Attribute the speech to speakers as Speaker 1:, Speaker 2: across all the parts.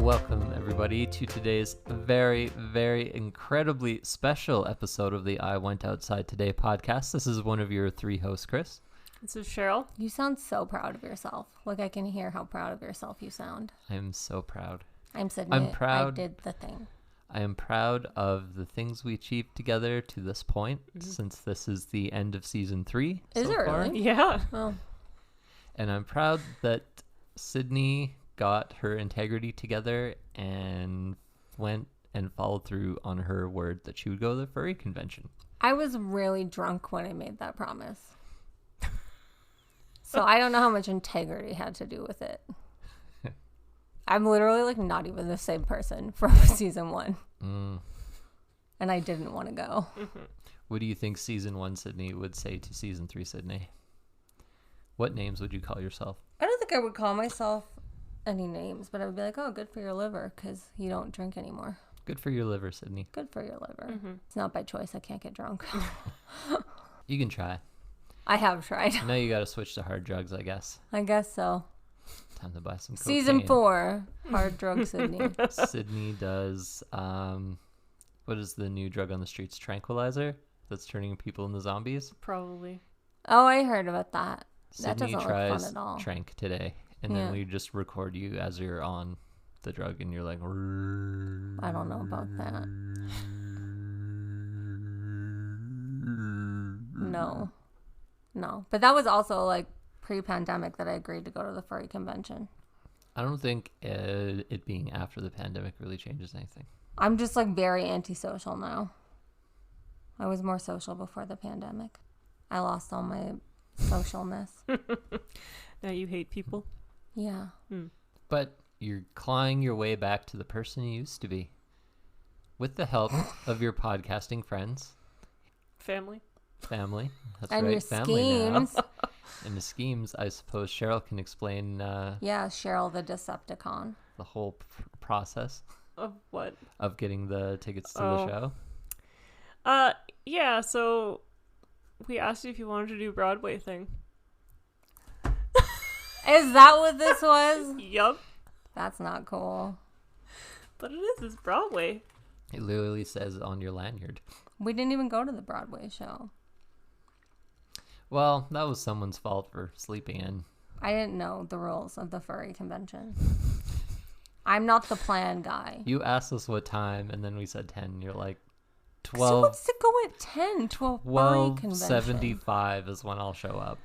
Speaker 1: Welcome, everybody, to today's very, very incredibly special episode of the I Went Outside Today podcast. This is one of your three hosts, Chris.
Speaker 2: This is Cheryl.
Speaker 3: You sound so proud of yourself. Like, I can hear how proud of yourself you sound.
Speaker 1: I'm so proud.
Speaker 3: I'm Sydney.
Speaker 1: I'm proud.
Speaker 3: I did the thing.
Speaker 1: I am proud of the things we achieved together to this point, since this is the end of season 3
Speaker 3: Is
Speaker 1: so
Speaker 3: it
Speaker 1: far.
Speaker 3: really?
Speaker 2: Yeah.
Speaker 3: Oh.
Speaker 1: And I'm proud that Sydney got her integrity together and went and followed through on her word that she would go to the furry convention.
Speaker 3: I was really drunk when I made that promise. So I don't know how much integrity had to do with it. I'm literally like not even the same person from season 1. And I didn't want to go.
Speaker 1: What do you think season 1 Sydney would say to season 3 Sydney? What names would you call yourself?
Speaker 3: I don't think I would call myself any names, but I would be like, oh, good for your liver because you don't drink anymore.
Speaker 1: Good for your liver, Sydney.
Speaker 3: Good for your liver. It's not by choice. I can't get drunk.
Speaker 1: You can try.
Speaker 3: I have tried.
Speaker 1: Now you got to switch to hard drugs, I guess.
Speaker 3: I guess so.
Speaker 1: Time to buy some cocaine.
Speaker 3: Season 4, hard drug Sydney.
Speaker 1: Sydney does, what is the new drug on the streets? Tranquilizer? That's turning people into zombies?
Speaker 2: Probably.
Speaker 3: Oh, I heard about that. That
Speaker 1: Sydney
Speaker 3: doesn't look
Speaker 1: tries
Speaker 3: fun at all.
Speaker 1: Trank today. And then we just record you as you're on the drug and you're like...
Speaker 3: I don't know about that. No. But that was also like pre-pandemic that I agreed to go to the furry convention.
Speaker 1: I don't think it being after the pandemic really changes anything.
Speaker 3: I'm just like very antisocial now. I was more social before the pandemic. I lost all my socialness.
Speaker 2: Now you hate people?
Speaker 3: Yeah.
Speaker 1: But you're clawing your way back to the person you used to be. With the help of your podcasting friends.
Speaker 2: Family?
Speaker 1: Family. That's
Speaker 3: And
Speaker 1: right,
Speaker 3: your
Speaker 1: family
Speaker 3: schemes.
Speaker 1: now. And the schemes, I suppose Cheryl can explain
Speaker 3: Yeah, Cheryl the Decepticon.
Speaker 1: the whole process
Speaker 2: Of what?
Speaker 1: of getting the tickets to the show.
Speaker 2: Yeah, so we asked you if you wanted to do Broadway thing.
Speaker 3: Is that what this was?
Speaker 2: Yup.
Speaker 3: That's not cool.
Speaker 2: But it is. It's Broadway.
Speaker 1: It literally says on your lanyard.
Speaker 3: We didn't even go to the Broadway show.
Speaker 1: Well, that was someone's fault for sleeping in.
Speaker 3: I didn't know the rules of the furry convention. I'm not the plan guy.
Speaker 1: You asked us what time, and then we said 10. And you're like,
Speaker 3: Who wants to go at 10 to a furry convention?
Speaker 1: 12:75 is when I'll show up.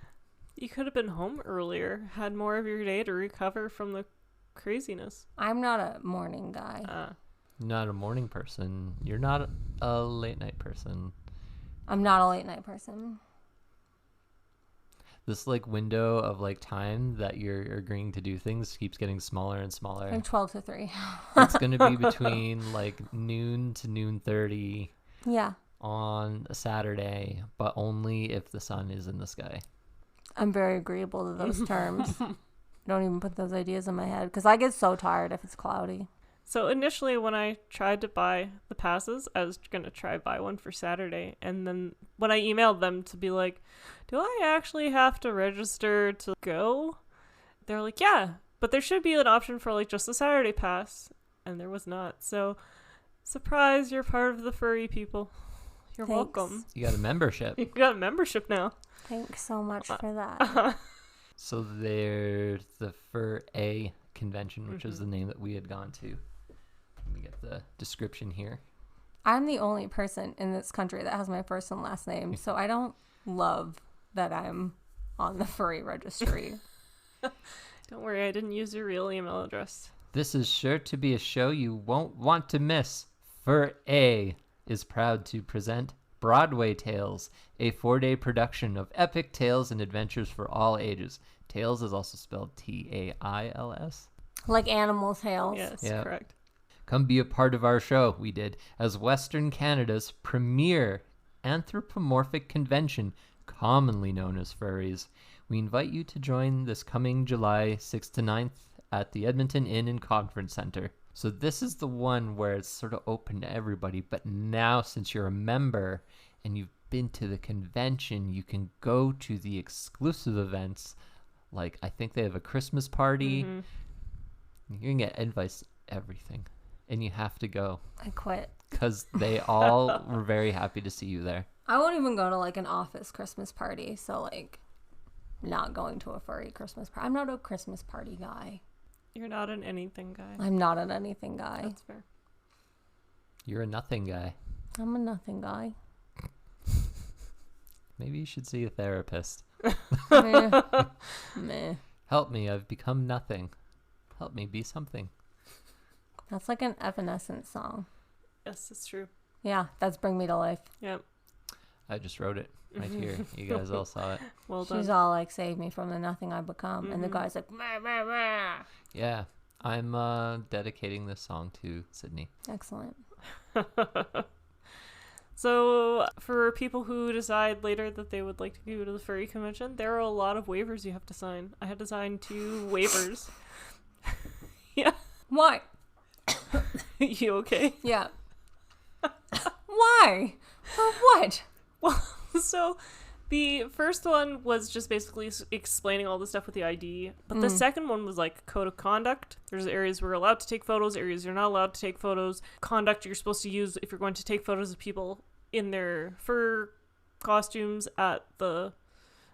Speaker 2: You could have been home earlier, had more of your day to recover from the craziness.
Speaker 3: I'm not a morning guy.
Speaker 1: You're not a morning person. You're not a late night person.
Speaker 3: I'm not a late night person.
Speaker 1: This like window of like time that you're agreeing to do things keeps getting smaller and smaller.
Speaker 3: I'm 12 to 3.
Speaker 1: It's going to be between like noon to noon 30
Speaker 3: Yeah.
Speaker 1: on a Saturday, but only if the sun is in the sky.
Speaker 3: I'm very agreeable to those terms. Don't even put those ideas in my head because I get so tired if it's cloudy.
Speaker 2: So initially when I tried to buy the passes, I was going to try buy one for Saturday. And then when I emailed them to be like, do I actually have to register to go? They're like, yeah, but there should be an option for like just the Saturday pass. And there was not. So surprise, you're part of the furry people. You're
Speaker 3: Thanks.
Speaker 2: welcome.
Speaker 1: You got a membership.
Speaker 2: You got a membership now.
Speaker 3: Thanks so much for that.
Speaker 1: So there's the Fur A convention, which is the name that we had gone to. Let me get the description here.
Speaker 3: I'm the only person in this country that has my first and last name, so I don't love that I'm on the furry registry.
Speaker 2: Don't worry, I didn't use your real email address.
Speaker 1: This is sure to be a show you won't want to miss. Fur A is proud to present Broadway Tales, a 4-day production of epic tales and adventures for all ages. Tales is also spelled Tails.
Speaker 3: Like animal tails.
Speaker 2: Yes,
Speaker 1: Yep.
Speaker 2: correct.
Speaker 1: Come be a part of our show, we did, as Western Canada's premier anthropomorphic convention, commonly known as Furries. We invite you to join this coming July 6th to 9th at the Edmonton Inn and Conference Center. So this is the one where it's sort of open to everybody, but now since you're a member and you've been to the convention, you can go to the exclusive events. Like, I think they have a Christmas party. You can get everything. And you have to go.
Speaker 3: I quit.
Speaker 1: Because they all were very happy to see you there.
Speaker 3: I won't even go to like an office Christmas party. So like not going to a furry Christmas party. I'm not a Christmas party guy.
Speaker 2: You're not an anything guy.
Speaker 3: I'm not an anything guy.
Speaker 2: That's fair.
Speaker 1: You're a nothing guy.
Speaker 3: I'm a nothing guy.
Speaker 1: Maybe you should see a therapist.
Speaker 3: Meh. Meh.
Speaker 1: Help me, I've become nothing. Help me be something.
Speaker 3: That's like an Evanescence song.
Speaker 2: Yes, it's true.
Speaker 3: Yeah, that's Bring Me to Life.
Speaker 2: Yep.
Speaker 1: I just wrote it right here. You guys all saw it.
Speaker 2: Well done.
Speaker 3: She's all like, save me from the nothing I become. And the guy's like, meh, meh, meh.
Speaker 1: Yeah. I'm dedicating this song to Sydney.
Speaker 3: Excellent.
Speaker 2: So, for people who decide later that they would like to go to the furry convention, there are a lot of waivers you have to sign. I had to sign 2 waivers. Yeah.
Speaker 3: Why?
Speaker 2: You okay?
Speaker 3: Yeah. Why? For what?
Speaker 2: Well, so the first one was just basically explaining all the stuff with the ID, but the second one was like code of conduct. There's areas where you're allowed to take photos, areas you're not allowed to take photos, conduct you're supposed to use if you're going to take photos of people in their fur costumes at the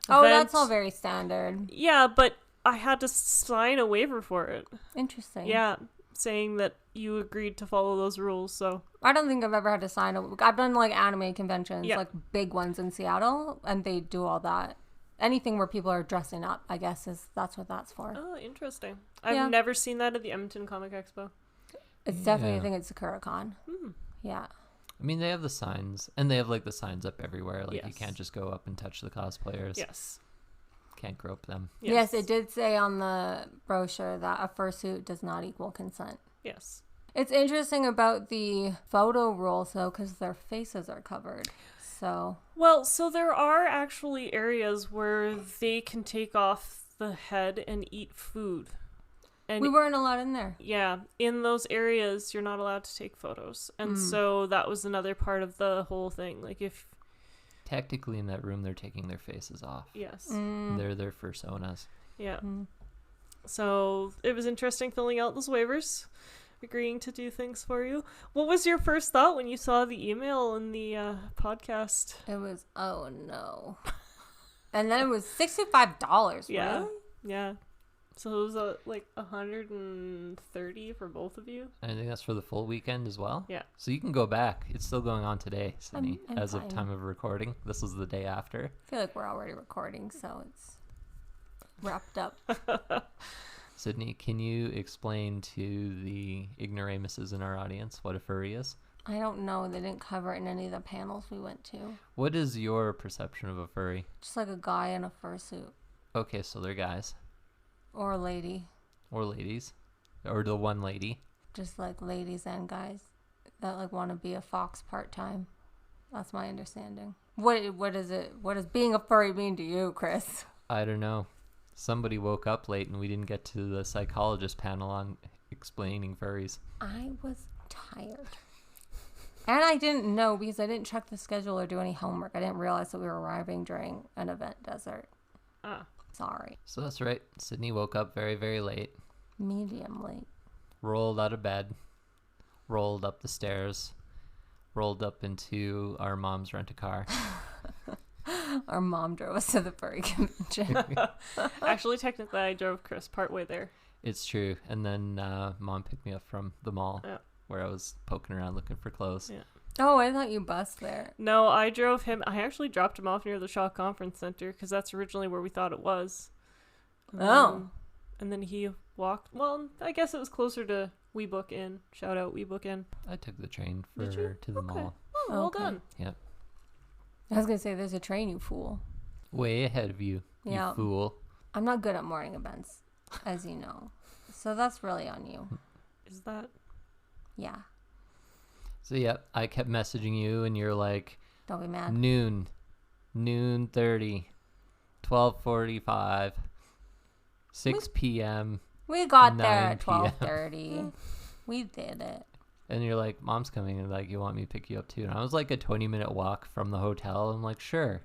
Speaker 3: Oh,
Speaker 2: event.
Speaker 3: that's all very standard.
Speaker 2: Yeah, but I had to sign a waiver for it.
Speaker 3: Interesting.
Speaker 2: Yeah, saying that you agreed to follow those rules, so...
Speaker 3: I don't think I've ever had to sign a... I've done like anime conventions,
Speaker 2: Yeah.
Speaker 3: like big ones in Seattle, and they do all that. Anything where people are dressing up, I guess, that's what that's for.
Speaker 2: Oh, interesting. I've
Speaker 3: Yeah.
Speaker 2: never seen that at the Edmonton Comic Expo.
Speaker 3: It's definitely,
Speaker 1: Yeah.
Speaker 3: I think it's SakuraCon. Yeah.
Speaker 1: I mean, they have the signs, and they have like the signs up everywhere. Like you
Speaker 2: Yes.
Speaker 1: can't just go up and touch the cosplayers.
Speaker 2: Yes.
Speaker 1: Can't grope them.
Speaker 3: Yes, it did say on the brochure that a fursuit does not equal consent.
Speaker 2: Yes.
Speaker 3: It's interesting about the photo rules, though, because their faces are covered. So,
Speaker 2: Well, so there are actually areas where they can take off the head and eat food. And
Speaker 3: we weren't allowed in there.
Speaker 2: yeah, in those areas, you're not allowed to take photos. And so that was another part of the whole thing. Like if,
Speaker 1: Technically, in that room, they're taking their faces off.
Speaker 2: yes.
Speaker 1: They're their personas.
Speaker 2: Yeah. So it was interesting filling out those waivers, agreeing to do things for you. What was your first thought when you saw the email and the podcast?
Speaker 3: It was, oh no. And then it was $65.
Speaker 2: Yeah.
Speaker 3: Really?
Speaker 2: Yeah. So it was like $130 for both of you.
Speaker 1: I think that's for the full weekend as well.
Speaker 2: Yeah.
Speaker 1: So you can go back. It's still going on today, Sydney,
Speaker 3: I'm
Speaker 1: as of
Speaker 3: fine.
Speaker 1: time of recording. This is the day after.
Speaker 3: I feel like we're already recording, so it's wrapped up.
Speaker 1: Sydney, can you explain to the ignoramuses in our audience what a furry is?
Speaker 3: I don't know. They didn't cover it in any of the panels we went to.
Speaker 1: What is your perception of a furry?
Speaker 3: Just like a guy in a fursuit.
Speaker 1: Okay, so they're guys.
Speaker 3: Or a lady.
Speaker 1: Or ladies. Or the one lady.
Speaker 3: Just like ladies and guys that like want to be a fox part-time. That's my understanding. What is it? What does being a furry mean to you, Chris?
Speaker 1: I don't know. Somebody woke up late and we didn't get to the psychologist panel on explaining furries.
Speaker 3: I was tired. And I didn't know because I didn't check the schedule or do any homework. I didn't realize that we were arriving during an event desert.
Speaker 2: Ah.
Speaker 3: Sorry.
Speaker 1: So that's right. Sydney woke up very, very late.
Speaker 3: Medium late.
Speaker 1: Rolled out of bed. Rolled up the stairs. Rolled up into our mom's rent-a-car.
Speaker 3: Our mom drove us to the furry convention.
Speaker 2: Actually, technically, I drove Chris partway there.
Speaker 1: It's true. And then mom picked me up from the mall
Speaker 2: Yeah.
Speaker 1: where I was poking around looking for clothes.
Speaker 2: Yeah.
Speaker 3: Oh, I thought you bused there.
Speaker 2: No, I drove him. I actually dropped him off near the Shaw Conference Center because that's originally where we thought it was.
Speaker 3: Oh.
Speaker 2: And then he walked. Well, I guess it was closer to WeBook Inn. Shout out WeBook Inn.
Speaker 1: I took the train
Speaker 2: Did you?
Speaker 1: to the mall.
Speaker 2: Oh, well
Speaker 3: Okay.
Speaker 2: done.
Speaker 1: Yep.
Speaker 3: I was going to say, there's a train, you fool.
Speaker 1: Way ahead of you,
Speaker 3: Yeah.
Speaker 1: you fool.
Speaker 3: I'm not good at morning events, as you know. So that's really on you.
Speaker 2: Is that?
Speaker 3: Yeah.
Speaker 1: So yeah, I kept messaging you and you're like,
Speaker 3: Don't be mad.
Speaker 1: noon 30, 12:45, 6 p.m.
Speaker 3: We got there
Speaker 1: 9
Speaker 3: at
Speaker 1: p.m.
Speaker 3: 12:30. We did it.
Speaker 1: And you're like, mom's coming and like, you want me to pick you up too? And I was like a 20-minute walk from the hotel. I'm like, sure.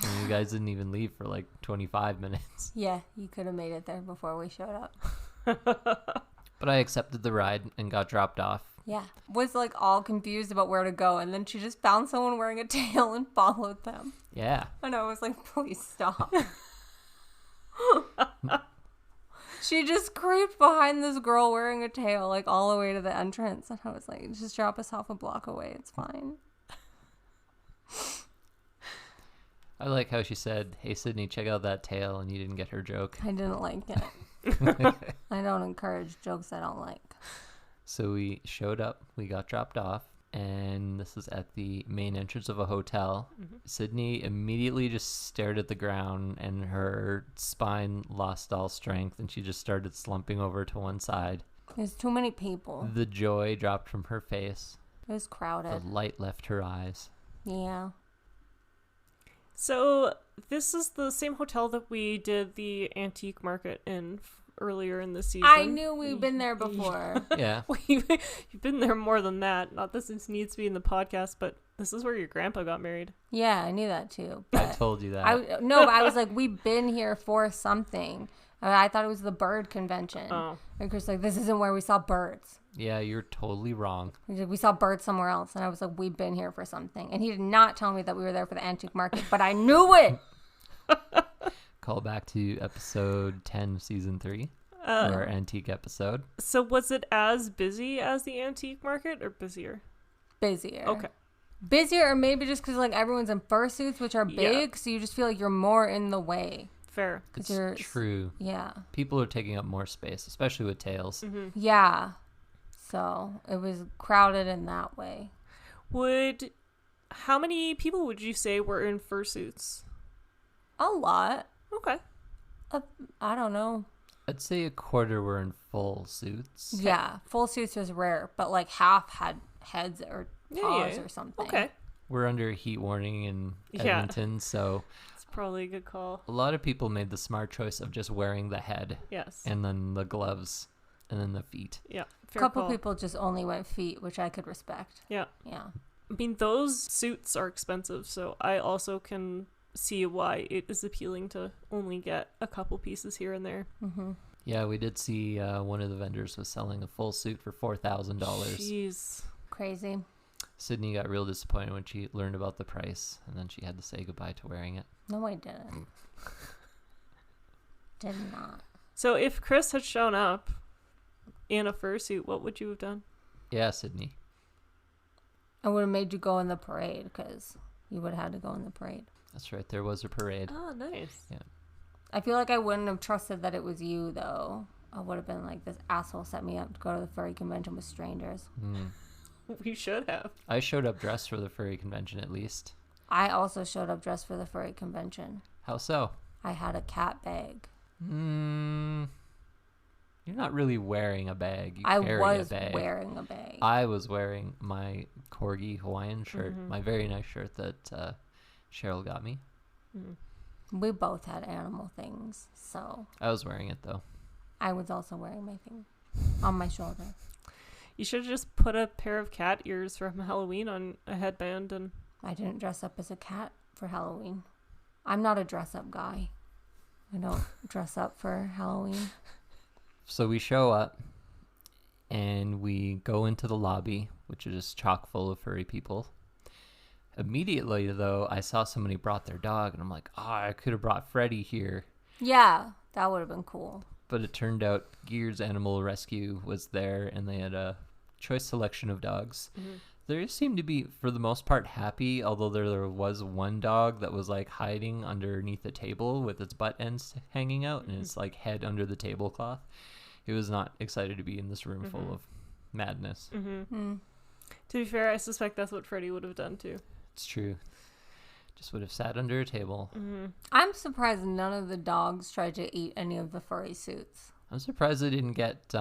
Speaker 1: And you guys didn't even leave for like 25 minutes.
Speaker 3: Yeah, you could have made it there before we showed up.
Speaker 1: But I accepted the ride and got dropped off.
Speaker 3: Yeah. Was like all confused about where to go, and then she just found someone wearing a tail and followed them.
Speaker 1: Yeah.
Speaker 3: And I was like, please stop. She just creeped behind this girl wearing a tail, like all the way to the entrance. And I was like, just drop us off a block away. It's fine.
Speaker 1: I like how she said, hey, Sydney, check out that tail, and you didn't get her joke.
Speaker 3: I didn't like it. I don't encourage jokes I don't like.
Speaker 1: So we showed up, we got dropped off, and this is at the main entrance of a hotel.
Speaker 2: Mm-hmm.
Speaker 1: Sydney immediately just stared at the ground, and her spine lost all strength, and she just started slumping over to one side.
Speaker 3: There's too many people.
Speaker 1: The joy dropped from her face.
Speaker 3: It was crowded.
Speaker 1: The light left her eyes.
Speaker 3: Yeah.
Speaker 2: So this is the same hotel that we did the antique market in earlier in the season.
Speaker 3: I knew we'd been there before.
Speaker 1: Yeah.
Speaker 2: You've been there more than that. Not that this needs to be in the podcast, but this is where your grandpa got married.
Speaker 3: Yeah, I knew that too.
Speaker 1: I
Speaker 3: But
Speaker 1: told you that.
Speaker 3: but I was like, we've been here for something. I thought it was the bird convention.
Speaker 2: Oh.
Speaker 3: And Chris was like, this isn't where we saw birds.
Speaker 1: Yeah, you're totally wrong.
Speaker 3: He's like, we saw birds somewhere else. And I was like, we've been here for something. And he did not tell me that we were there for the antique market, but I knew it.
Speaker 1: Call back to episode 10 of season 3, our antique episode.
Speaker 2: So was it as busy as the antique market or busier?
Speaker 3: Busier.
Speaker 2: Okay.
Speaker 3: Busier, or maybe just because like everyone's in fursuits, which are
Speaker 2: Yeah.
Speaker 3: big, so you just feel like you're more in the way.
Speaker 2: Fair.
Speaker 1: It's
Speaker 3: you're-
Speaker 1: true.
Speaker 3: Yeah.
Speaker 1: People are taking up more space, especially with tails.
Speaker 2: Mm-hmm.
Speaker 3: Yeah. So it was crowded in that way.
Speaker 2: How many people would you say were in fursuits?
Speaker 3: A lot.
Speaker 2: Okay.
Speaker 3: I don't know.
Speaker 1: I'd say a quarter were in full suits.
Speaker 3: Yeah. Full suits was rare, but like half had heads or paws
Speaker 2: Yeah.
Speaker 3: or something.
Speaker 2: Okay.
Speaker 1: We're under a heat warning in
Speaker 2: Yeah.
Speaker 1: Edmonton, so
Speaker 2: It's probably a good call.
Speaker 1: a lot of people made the smart choice of just wearing the head
Speaker 2: Yes.
Speaker 1: and then the gloves and then the feet.
Speaker 2: Yeah.
Speaker 3: A
Speaker 2: Fair
Speaker 3: couple
Speaker 2: call.
Speaker 3: people just only went feet, which I could respect.
Speaker 2: Yeah.
Speaker 3: Yeah.
Speaker 2: I mean, those suits are expensive, so I also can see why it is appealing to only get a couple pieces here and there.
Speaker 3: Mm-hmm.
Speaker 1: Yeah, we did see one of the vendors was selling a full suit for $4,000.
Speaker 2: Jeez.
Speaker 3: Crazy.
Speaker 1: Sydney got real disappointed when she learned about the price, and then she had to say goodbye to wearing it.
Speaker 3: No, I didn't. Did not.
Speaker 2: So if Chris had shown up in a fursuit, what would you have done?
Speaker 1: Yeah, Sydney.
Speaker 3: I would have made you go in the parade because you would have had to go in the parade.
Speaker 1: That's right, there was a parade.
Speaker 2: Oh, nice.
Speaker 3: I feel like I wouldn't have trusted that it was you, though. I would have been like, this asshole set me up to go to the furry convention with strangers.
Speaker 2: We should have.
Speaker 1: I showed up dressed for the furry convention at least.
Speaker 3: I also showed up dressed for the furry convention.
Speaker 1: How so?
Speaker 3: I had a cat bag.
Speaker 1: You're not really wearing a bag. You
Speaker 3: I
Speaker 1: carry
Speaker 3: was
Speaker 1: a bag.
Speaker 3: wearing a bag.
Speaker 1: I was wearing my corgi Hawaiian shirt, my very nice shirt that Cheryl got me.
Speaker 3: We both had animal things, so
Speaker 1: I was wearing it though.
Speaker 3: I was also wearing my thing on my shoulder.
Speaker 2: You should have just put a pair of cat ears from Halloween on a headband and...
Speaker 3: I didn't dress up as a cat for Halloween. I'm not a dress-up guy. I don't dress up for Halloween.
Speaker 1: So we show up and we go into the lobby, which is just chock full of furry people. Immediately, though, I saw somebody brought their dog, and I'm like, I could have brought Freddy here.
Speaker 3: Yeah, that would have been cool.
Speaker 1: But it turned out Gears Animal Rescue was there, and they had a choice selection of dogs. They seemed to be, for the most part, happy, although there was one dog that was, like, hiding underneath a table with its butt ends hanging out and its, like, head under the tablecloth. It was not excited to be in this room full of madness.
Speaker 2: To be fair, I suspect that's what Freddy would have done, too.
Speaker 1: It's true. Just would have sat under a table.
Speaker 3: I'm surprised none of the dogs tried to eat any of the furry suits.
Speaker 1: I'm surprised they didn't get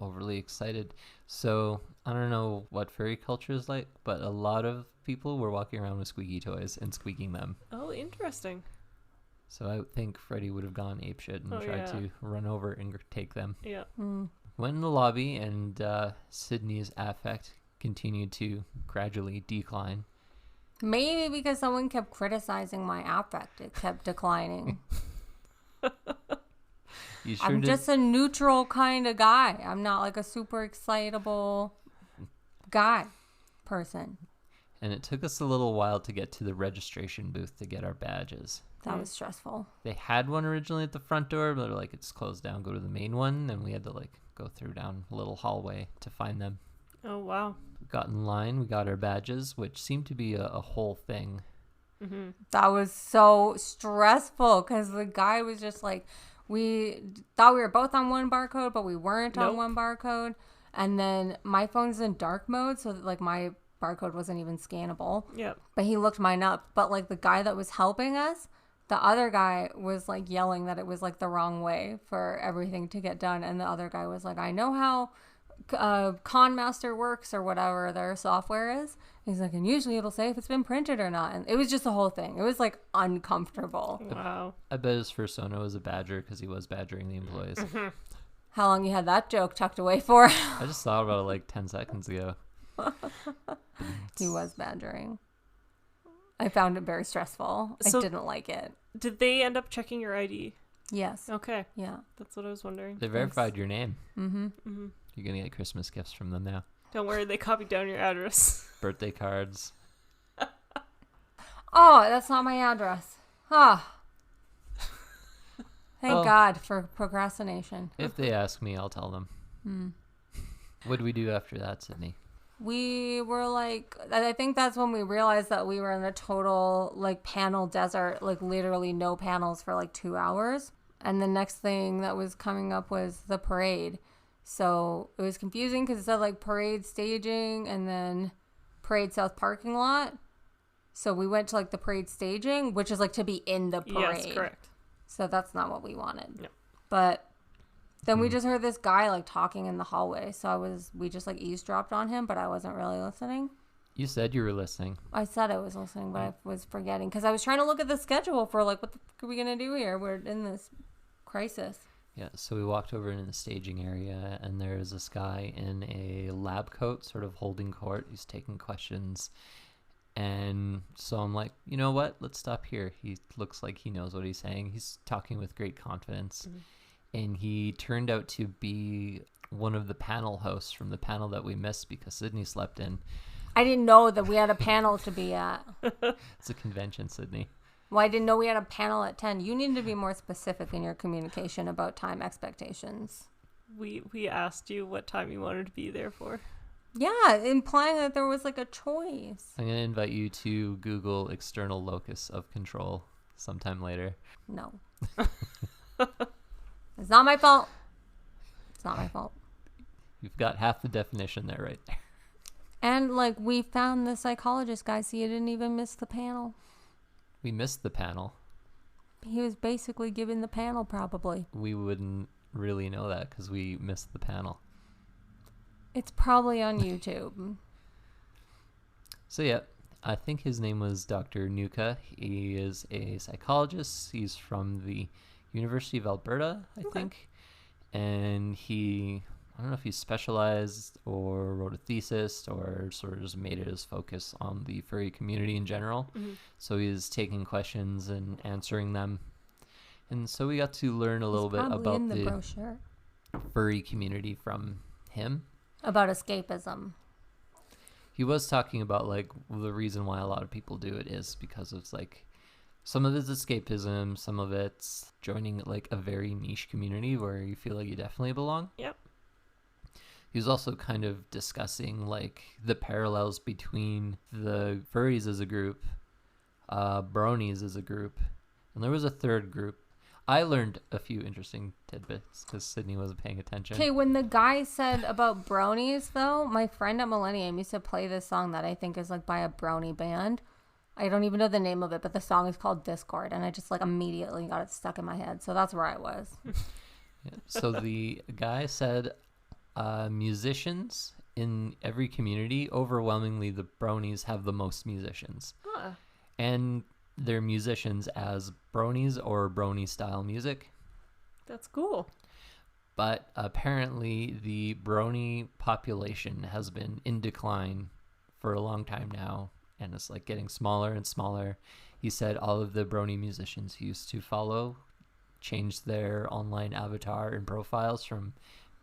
Speaker 1: overly excited. So I don't know what furry culture is like, but a lot of people were walking around with squeaky toys and squeaking them.
Speaker 2: Oh, interesting.
Speaker 1: So I think Freddy would have gone apeshit and tried to run over and take them.
Speaker 2: Yeah.
Speaker 1: Went in the lobby, and Sydney's affect continued to gradually decline.
Speaker 3: Maybe because someone kept criticizing my affect, it kept declining.
Speaker 1: You sure
Speaker 3: I'm
Speaker 1: did.
Speaker 3: just a neutral kind of guy. I'm not like a super excitable guy person.
Speaker 1: And it took us a little while to get to the registration booth to get our badges.
Speaker 3: That was stressful.
Speaker 1: They had one originally at the front door, but they're like, it's closed down, go to the main one. And we had to like go through down a little hallway to find them.
Speaker 2: Oh, wow.
Speaker 1: We got in line, we got our badges, which seemed to be a whole thing.
Speaker 2: Mm-hmm.
Speaker 3: That was so stressful because the guy was just like, we thought we were both on one barcode, but we weren't on
Speaker 2: Nope.
Speaker 3: one barcode. And then my phone's in dark mode, so like my barcode wasn't even scannable.
Speaker 2: Yep.
Speaker 3: But he looked mine up. But like the guy that was helping us, the other guy was like yelling that it was like the wrong way for everything to get done. And the other guy was like, I know how Con Master works or whatever their software is. He's like, and usually it'll say if it's been printed or not. And it was just the whole thing. It was like uncomfortable.
Speaker 2: Wow.
Speaker 1: I bet his persona was a badger because he was badgering the employees.
Speaker 3: How long you had that joke tucked away for?
Speaker 1: I just thought about it like 10 seconds ago.
Speaker 3: He was badgering. I found it very stressful.
Speaker 2: So-
Speaker 3: I didn't like it.
Speaker 2: Did they end up checking your ID?
Speaker 3: Yes.
Speaker 2: Okay.
Speaker 3: Yeah.
Speaker 2: That's what I was wondering.
Speaker 1: They verified your name.
Speaker 3: Mm-hmm.
Speaker 2: Mm-hmm.
Speaker 1: You're going to get Christmas gifts from them now.
Speaker 2: Don't worry, they copied down your address.
Speaker 1: Birthday cards.
Speaker 3: Oh, that's not my address. Ah. Thank
Speaker 1: Well-
Speaker 3: God for procrastination.
Speaker 1: If they ask me, I'll tell them. What do we do after that, Sydney?
Speaker 3: We were like, I think that's when we realized that we were in a total like panel desert, like literally no panels for like 2 hours. And the next thing that was coming up was the parade. So it was confusing because it said like parade staging and then parade south parking lot. So we went to like the parade staging, which is like to be in the parade.
Speaker 2: Yes, correct.
Speaker 3: So that's not what we wanted.
Speaker 2: No.
Speaker 3: But then we just heard this guy like talking in the hallway. So we just like eavesdropped on him, but I wasn't really listening.
Speaker 1: You said you were listening.
Speaker 3: I said I was listening, but I was forgetting because I was trying to look at the schedule for like, what the fuck are we going to do here? We're in this crisis.
Speaker 1: Yeah, so we walked over into the staging area, and there's this guy in a lab coat sort of holding court. He's taking questions. And so I'm like, you know what? Let's stop here. He looks like he knows what he's saying. He's talking with great confidence. And he turned out to be one of the panel hosts from the panel that we missed because Sydney slept in.
Speaker 3: I didn't know that we had a panel to be at.
Speaker 1: It's a convention, Sydney.
Speaker 3: Well, I didn't know we had a panel at 10. You need to be more specific in your communication about time expectations.
Speaker 2: We asked you what time you wanted to be there for.
Speaker 3: Yeah, implying that there was like a choice.
Speaker 1: I'm going to invite you to Google external locus of control sometime later.
Speaker 3: No. It's not my fault. It's not my fault.
Speaker 1: You've got half the definition there right there.
Speaker 3: And like we found the psychologist guy, so you didn't even miss the panel.
Speaker 1: We missed the panel.
Speaker 3: He was basically giving the panel probably.
Speaker 1: We wouldn't really know that because we missed the panel.
Speaker 3: It's probably on YouTube.
Speaker 1: So yeah, I think his name was Dr. Nuka. He is a psychologist. He's from the University of Alberta, I think. And I don't know if he specialized or wrote a thesis or sort of just made it his focus on the furry community in general. So he's taking questions and answering them. And so we got to learn a little bit about
Speaker 3: in the
Speaker 1: the
Speaker 3: brochure
Speaker 1: furry community from him.
Speaker 3: about escapism.
Speaker 1: He was talking about like the reason why a lot of people do it is because it's like some of it's escapism, some of it's joining like a very niche community where you feel like you definitely belong.
Speaker 2: Yep.
Speaker 1: He was also kind of discussing like the parallels between the furries as a group, bronies as a group, and there was a third group. I learned a few interesting tidbits because Sydney wasn't paying attention.
Speaker 3: Okay, when the guy said about bronies, though, my friend at Millennium used to play this song that I think is like by a brony band. I don't even know the name of it, but the song is called Discord, and I just like immediately got it stuck in my head. So that's where I was.
Speaker 1: Yeah. So the guy said musicians in every community, overwhelmingly the bronies have the most musicians.
Speaker 2: Huh.
Speaker 1: And they're musicians as bronies or brony style music.
Speaker 2: That's cool.
Speaker 1: But apparently the brony population has been in decline for a long time now, and it's like getting smaller and smaller. He said all of the brony musicians he used to follow changed their online avatar and profiles from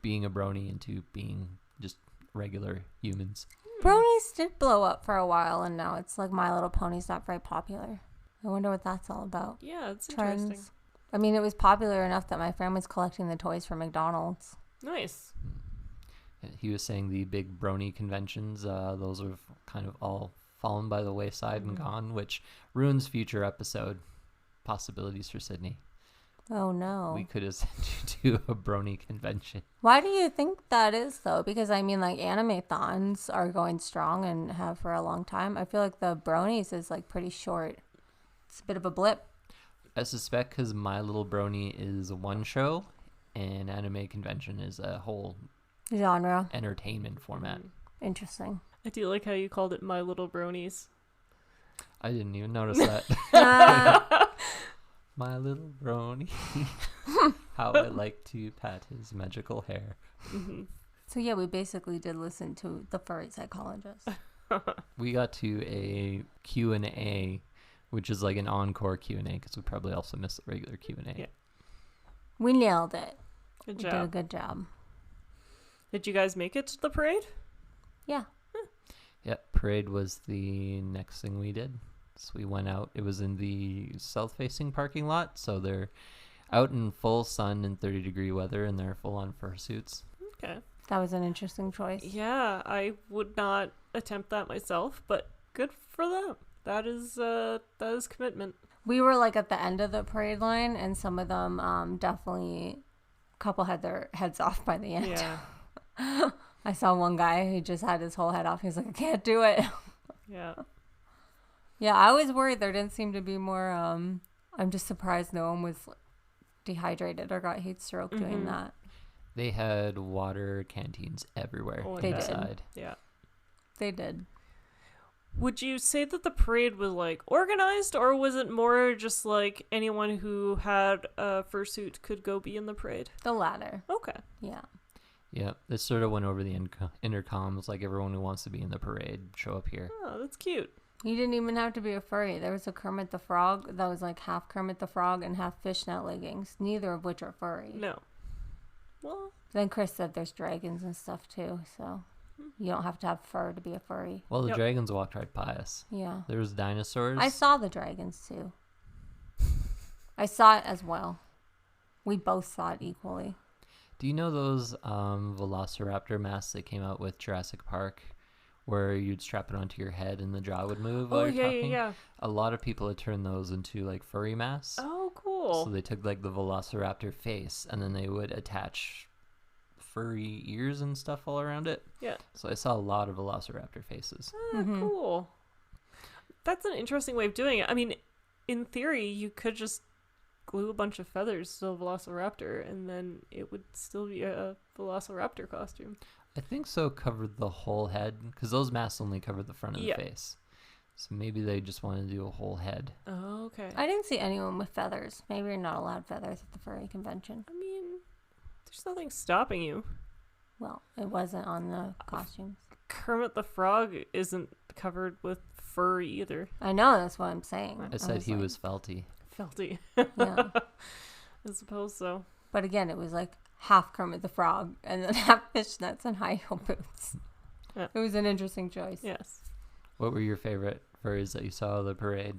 Speaker 1: being a brony into being just regular humans.
Speaker 3: Bronies did blow up for a while, and now it's like My Little Pony's not very popular. I wonder what that's all about.
Speaker 2: Yeah, it's
Speaker 3: Trends.
Speaker 2: interesting.
Speaker 3: I mean, it was popular enough that my friend was collecting the toys for McDonald's.
Speaker 2: Nice.
Speaker 1: He was saying the big brony conventions, those have kind of all fallen by the wayside and gone, which ruins future episode possibilities for Sydney.
Speaker 3: Oh, no.
Speaker 1: We could have sent you to a brony convention.
Speaker 3: Why do you think that is, though? Because, I mean, like, anime-thons are going strong and have for a long time. I feel like the bronies is, like, pretty short. It's a bit of a blip.
Speaker 1: I suspect because My Little Brony is one show and anime convention is a whole
Speaker 3: Genre.
Speaker 1: entertainment format.
Speaker 3: Interesting.
Speaker 2: I do like how you called it My Little Bronies.
Speaker 1: I didn't even notice that. My little brony. How I like to pat his magical hair.
Speaker 3: So, yeah, we basically did listen to the furry psychologist.
Speaker 1: We got to a Q&A, which is like an encore Q&A because we probably also missed the regular Q&A.
Speaker 2: Yeah.
Speaker 3: We nailed it.
Speaker 2: Good
Speaker 3: We did
Speaker 2: job.
Speaker 3: a good job.
Speaker 2: Did you guys make it to the parade?
Speaker 3: Yeah.
Speaker 1: Yep, parade was the next thing we did. So we went out. It was in the south-facing parking lot, so they're out in full sun and 30-degree weather, and they're full-on fursuits.
Speaker 2: Okay.
Speaker 3: That was an interesting choice.
Speaker 2: Yeah, I would not attempt that myself, but good for them. That is commitment.
Speaker 3: We were like at the end of the parade line, and some of them definitely, a couple had their heads off by the end.
Speaker 2: Yeah.
Speaker 3: I saw one guy who just had his whole head off. He's like, I can't do it.
Speaker 2: Yeah.
Speaker 3: Yeah, I was worried there didn't seem to be more. I'm just surprised no one was dehydrated or got heat stroke doing that.
Speaker 1: They had water canteens everywhere
Speaker 2: Oh, I
Speaker 3: They
Speaker 2: bet.
Speaker 3: did.
Speaker 1: inside.
Speaker 2: Yeah.
Speaker 3: They did.
Speaker 2: Would you say that the parade was like organized, or was it more just like anyone who had a fursuit could go be in the parade?
Speaker 3: The latter.
Speaker 2: Okay.
Speaker 3: Yeah.
Speaker 1: Yeah, this sort of went over the intercoms, like everyone who wants to be in the parade, show up here.
Speaker 2: Oh, that's cute.
Speaker 3: You didn't even have to be a furry. There was a Kermit the Frog that was like half Kermit the Frog and half fishnet leggings, neither of which are furry.
Speaker 2: No. Well,
Speaker 3: Then Chris said there's dragons and stuff too, so you don't have to have fur to be a furry.
Speaker 1: Well, the
Speaker 2: Yep.
Speaker 1: dragons walked right by us.
Speaker 3: Yeah.
Speaker 1: There was dinosaurs.
Speaker 3: I saw the dragons too. I saw it as well. We both saw it equally.
Speaker 1: Do you know those Velociraptor masks that came out with Jurassic Park, where you'd strap it onto your head and the jaw would move while
Speaker 2: oh
Speaker 1: you're
Speaker 2: yeah,
Speaker 1: talking?
Speaker 2: yeah.
Speaker 1: A lot of people had turned those into like furry masks.
Speaker 2: Oh, cool.
Speaker 1: So they took like the Velociraptor face and then they would attach furry ears and stuff all around it.
Speaker 2: Yeah.
Speaker 1: So I saw a lot of Velociraptor faces.
Speaker 2: Ah, cool. That's an interesting way of doing it. I mean, in theory, you could just glue a bunch of feathers to a Velociraptor, and then it would still be a Velociraptor costume.
Speaker 1: I think so covered the whole head because those masks only covered the front of
Speaker 2: Yeah.
Speaker 1: the face. So maybe they just wanted to do a whole head.
Speaker 2: Oh, okay.
Speaker 3: I didn't see anyone with feathers. Maybe you're not allowed feathers at the furry convention.
Speaker 2: I mean, there's nothing stopping you.
Speaker 3: Well, it wasn't on the costumes.
Speaker 2: Kermit the Frog isn't covered with fur either.
Speaker 3: I know, that's what I'm saying.
Speaker 1: I said he
Speaker 3: like,
Speaker 1: was felty.
Speaker 2: Felty.
Speaker 3: Yeah.
Speaker 2: I suppose so.
Speaker 3: But again, it was like half Kermit the Frog and then half fishnets and high heel boots.
Speaker 2: Yeah.
Speaker 3: It was an interesting choice.
Speaker 2: Yes.
Speaker 1: What were your favorite furries that you saw at the parade?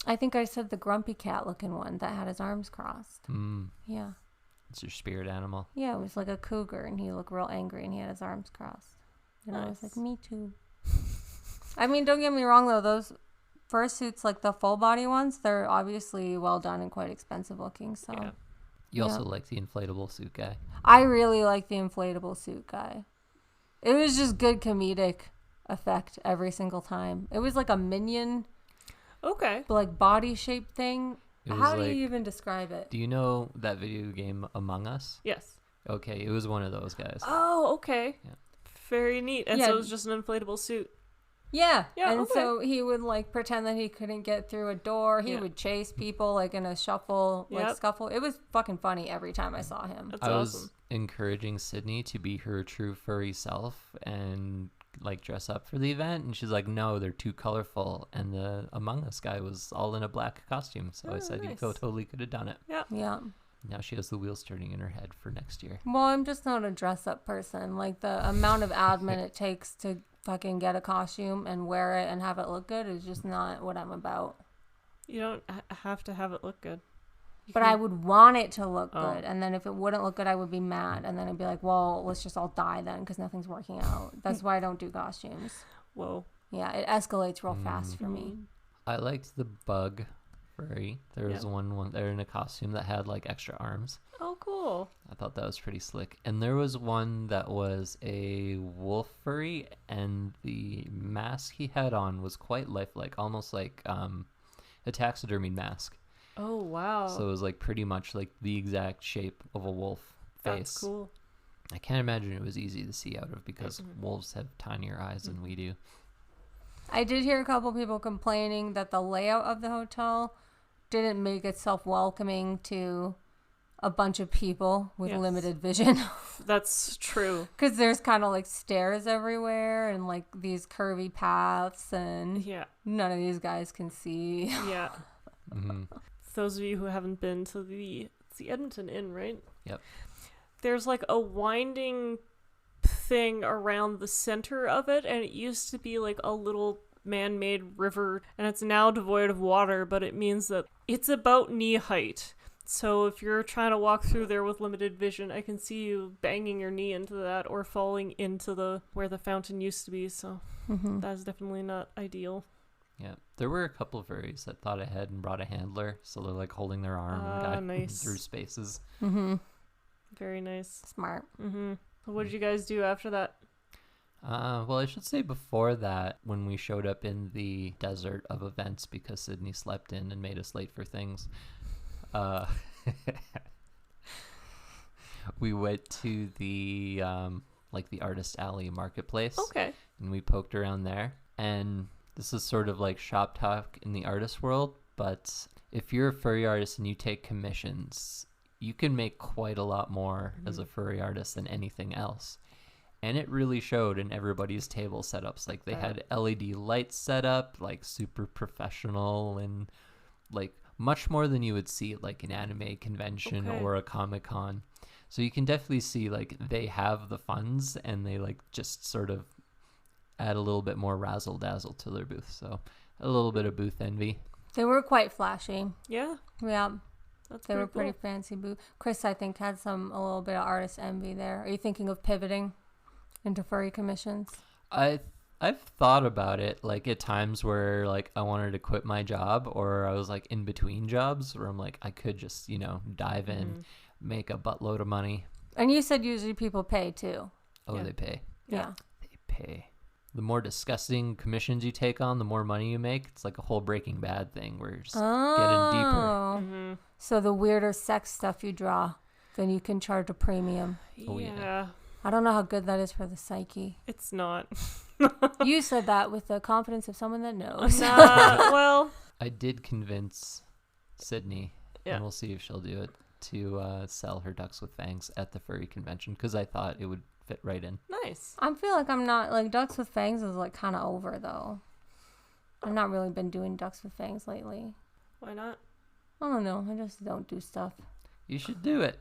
Speaker 3: I think I said the grumpy cat looking one that had his arms crossed. Yeah.
Speaker 1: It's your spirit animal.
Speaker 3: Yeah, it was like a cougar and he looked real angry and he had his arms crossed. And I was like,
Speaker 2: Nice.
Speaker 3: me too. I mean, don't get me wrong though, those fursuits, like the full body ones, they're obviously well done and quite expensive looking. So
Speaker 2: Yeah.
Speaker 1: You
Speaker 3: Yeah.
Speaker 1: also like the inflatable suit guy.
Speaker 3: I really like the inflatable suit guy. It was just good comedic effect every single time. It was like a minion,
Speaker 2: Okay.
Speaker 3: like body shaped thing.
Speaker 1: It was
Speaker 3: How do
Speaker 1: like,
Speaker 3: you even describe it?
Speaker 1: do you know that video game Among Us?
Speaker 2: Yes.
Speaker 1: Okay, it was one of those guys.
Speaker 2: Oh, okay.
Speaker 1: Yeah.
Speaker 2: Very neat. And
Speaker 3: Yeah.
Speaker 2: so it was just an inflatable suit.
Speaker 3: Yeah.
Speaker 2: Yeah,
Speaker 3: And
Speaker 2: okay.
Speaker 3: so he would like pretend that he couldn't get through a door. He
Speaker 2: Yeah.
Speaker 3: would chase people like in a shuffle, like
Speaker 2: Yep.
Speaker 3: scuffle. It was fucking funny every time I saw him.
Speaker 2: That's
Speaker 1: I
Speaker 2: awesome.
Speaker 1: was encouraging Sydney to be her true furry self and like dress up for the event, and she's like, no, they're too colorful. And the Among Us guy was all in a black costume, so I
Speaker 2: Oh,
Speaker 1: said you
Speaker 2: nice.
Speaker 1: totally could have done it.
Speaker 3: Yeah.
Speaker 1: Now she has the wheels turning in her head for next year.
Speaker 3: Well, I'm just not a dress-up person. Like, the amount of admin it takes to fucking get a costume and wear it and have it look good is just not what I'm about.
Speaker 2: You don't have to have it look good.
Speaker 3: But I would want it to look
Speaker 2: Oh.
Speaker 3: good. And then if it wouldn't look good, I would be mad. And then I'd be like, well, let's just all die then because nothing's working out. That's why I don't do costumes.
Speaker 2: Whoa.
Speaker 3: Yeah, it escalates real fast for me.
Speaker 1: I liked the bug furry. There was one there in a costume that had like extra arms.
Speaker 2: Oh, cool.
Speaker 1: I thought that was pretty slick. And there was one that was a wolf furry, and the mask he had on was quite lifelike, almost like a taxidermy mask.
Speaker 2: Oh, wow.
Speaker 1: So it was like pretty much like the exact shape of a wolf face.
Speaker 2: That's cool.
Speaker 1: I can't imagine it was easy to see out of because wolves have tinier eyes than we do.
Speaker 3: I did hear a couple people complaining that the layout of the hotel didn't make itself welcoming to a bunch of people with
Speaker 2: Yes.
Speaker 3: limited vision.
Speaker 2: That's true.
Speaker 3: Because there's kind of like stairs everywhere and like these curvy paths, and
Speaker 2: Yeah.
Speaker 3: none of these guys can see.
Speaker 2: Yeah.
Speaker 1: Hmm.
Speaker 2: Those of you who haven't been to it's the Edmonton Inn, right?
Speaker 1: Yep.
Speaker 2: There's like a winding thing around the center of it, and it used to be like a little man-made river, and it's now devoid of water, but it means that it's about knee height. So if you're trying to walk through there with limited vision, I can see you banging your knee into that or falling into where the fountain used to be, so that's definitely not ideal.
Speaker 1: Yeah. There were a couple of furries that thought ahead and brought a handler, so they're like holding their arm and guiding
Speaker 2: nice.
Speaker 1: through spaces.
Speaker 2: Very nice.
Speaker 3: Smart.
Speaker 2: So what did you guys do after that?
Speaker 1: Well, I should say before that, when we showed up in the desert of events because Sydney slept in and made us late for things, we went to the like the Artist Alley marketplace.
Speaker 2: Okay.
Speaker 1: And we poked around there. And this is sort of like shop talk in the artist world, but if you're a furry artist and you take commissions, you can make quite a lot more as a furry artist than anything else. And it really showed in everybody's table setups. Like they had LED lights set up, like super professional, and like much more than you would see at like an anime convention or a Comic-Con. So you can definitely see like they have the funds and they like just sort of add a little bit more razzle dazzle to their booth. So a little bit of booth envy.
Speaker 3: They were quite flashy.
Speaker 2: Yeah.
Speaker 3: Yeah.
Speaker 2: That's
Speaker 3: They were
Speaker 2: cool.
Speaker 3: pretty fancy booth. Chris, I think, had a little bit of artist envy there. Are you thinking of pivoting into furry commissions?
Speaker 1: I've thought about it, like at times where like I wanted to quit my job, or I was like in between jobs where I'm like I could just, you know, dive in, make a buttload of money.
Speaker 3: And you said usually people pay too.
Speaker 1: Oh,
Speaker 2: Yeah.
Speaker 1: they pay.
Speaker 3: Yeah.
Speaker 1: They pay. The more disgusting commissions you take on, the more money you make. It's like a whole Breaking Bad thing where you're just getting deeper.
Speaker 3: Oh. So the weirder sex stuff you draw, then you can charge a premium.
Speaker 1: Oh, yeah.
Speaker 2: Yeah.
Speaker 3: I don't know how good that is for the psyche.
Speaker 2: It's not.
Speaker 3: You said that with the confidence of someone that knows.
Speaker 2: Well,
Speaker 1: I did convince Sydney, and we'll see if she'll do it, to sell her ducks with fangs at the furry convention because I thought it would fit right in.
Speaker 2: nice.
Speaker 3: I feel like I'm not, like, ducks with fangs is like kind of over though. I've not really been doing ducks with fangs lately.
Speaker 2: Why not?
Speaker 3: I don't know. I just don't do stuff.
Speaker 1: You should do it.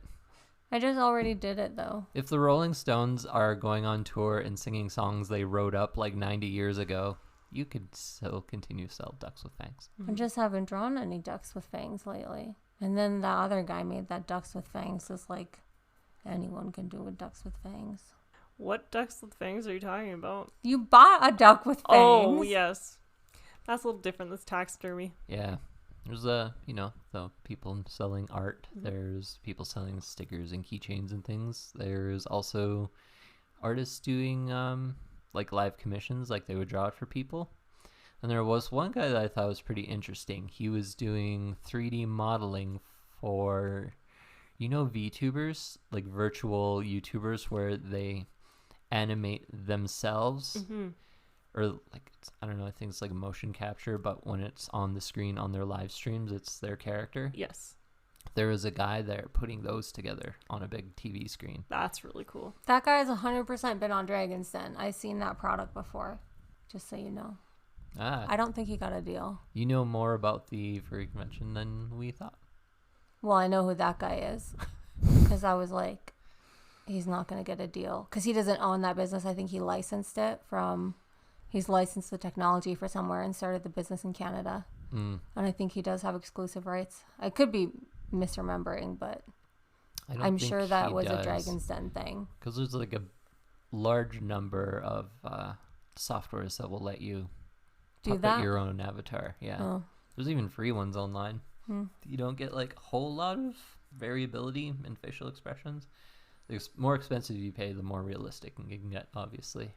Speaker 3: I just already did it though.
Speaker 1: If the Rolling Stones are going on tour and singing songs they wrote up like 90 years ago, you could still continue to sell ducks with fangs.
Speaker 3: I just haven't drawn any ducks with fangs lately. And then the other guy made that ducks with fangs is like anyone can do with ducks with fangs.
Speaker 2: What ducks with fangs are you talking about?
Speaker 3: You bought a duck with fangs.
Speaker 2: Oh, yes. That's a little different. That's taxidermy.
Speaker 1: Yeah. There's you know, the people selling art. There's people selling stickers and keychains and things. There's also artists doing like live commissions, like they would draw it for people. And there was one guy that I thought was pretty interesting. He was doing 3D modeling for, you know, VTubers, like virtual YouTubers where they animate themselves. Or like, I don't know, I think it's like motion capture, but when it's on the screen on their live streams, it's their character.
Speaker 2: Yes.
Speaker 1: There was a guy there putting those together on a big TV screen.
Speaker 2: That's really cool.
Speaker 3: That guy's 100% been on Dragon's Den. I've seen that product before, just so you know. I don't think he got a deal.
Speaker 1: You know more about the furry convention than we thought.
Speaker 3: Well, I know who that guy is. Because I was like, he's not going to get a deal. Because he doesn't own that business. I think he licensed it from... He's licensed the technology for somewhere and started the business in Canada. And I think he does have exclusive rights. I could be misremembering, but I'm sure that was a Dragon's Den thing.
Speaker 1: Because there's like a large number of softwares that will let you puppet your own avatar. Yeah. Oh. There's even free ones online. You don't get like a whole lot of variability in facial expressions. The more expensive you pay, the more realistic you can get, obviously.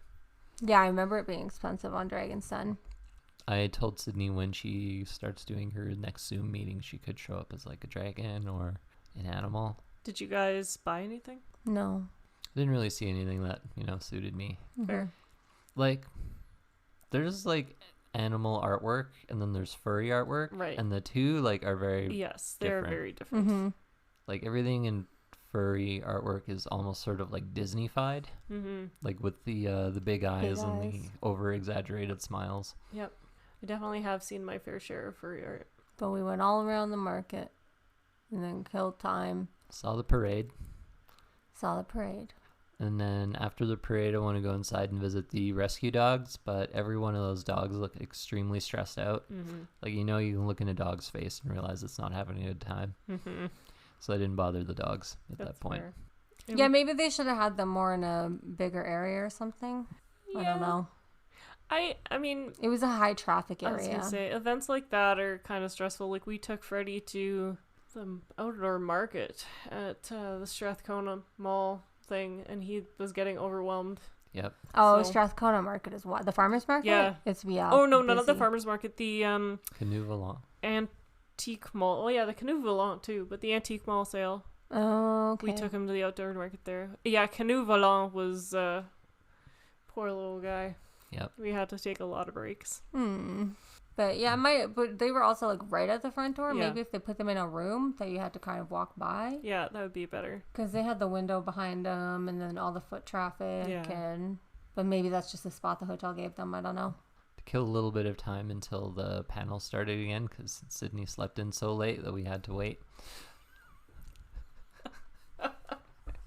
Speaker 3: Yeah, I remember it being expensive on Dragon's Den.
Speaker 1: I told Sydney when she starts doing her next Zoom meeting, she could show up as like a dragon or an animal.
Speaker 2: Did you guys buy anything?
Speaker 3: No.
Speaker 1: I didn't really see anything that, suited me.
Speaker 2: Fair.
Speaker 1: Like, there's like animal artwork and then there's furry artwork.
Speaker 2: Right.
Speaker 1: And the two like are very
Speaker 2: Yes, they're very different.
Speaker 3: Mm-hmm.
Speaker 1: Like everything in furry artwork is almost sort of like Disney-fied. Like with the big eyes and the over-exaggerated smiles.
Speaker 2: Yep. I definitely have seen my fair share of furry art.
Speaker 3: But we went all around the market and then killed time.
Speaker 1: Saw the parade. And then after the parade, I want to go inside and visit the rescue dogs. But every one of those dogs look extremely stressed out. Like, you can look in a dog's face and realize it's not having a good time. So I didn't bother the dogs at that point.
Speaker 2: Fair.
Speaker 3: Yeah, maybe they should have had them more in a bigger area or something. Yeah. I don't know.
Speaker 2: I meing...
Speaker 3: It was a high traffic area.
Speaker 2: I was going to say, events like that are kind of stressful. Like, we took Freddie to the outdoor market at the Strathcona Mall thing, and he was getting overwhelmed.
Speaker 1: Yep.
Speaker 3: Oh, Strathcona Market is what? The farmer's market?
Speaker 2: Yeah.
Speaker 3: It's
Speaker 2: Oh, no, not the farmer's market. The...
Speaker 1: Canoe Volant.
Speaker 2: Antique Mall. Oh, yeah, the Canoe Volant, too, but the Antique Mall sale.
Speaker 3: Oh, okay.
Speaker 2: We took him to the outdoor market there. Yeah, Canoe Volant was... poor little guy.
Speaker 1: Yep.
Speaker 2: We had to take a lot of breaks.
Speaker 3: But yeah, but they were also like right at the front door. Yeah. Maybe if they put them in a room that you had to kind of walk by.
Speaker 2: Yeah, that would be better.
Speaker 3: Because they had the window behind them and then all the foot traffic. Yeah. But maybe that's just the spot the hotel gave them. I don't know.
Speaker 1: To kill a little bit of time until the panel started again because Sydney slept in so late that we had to wait.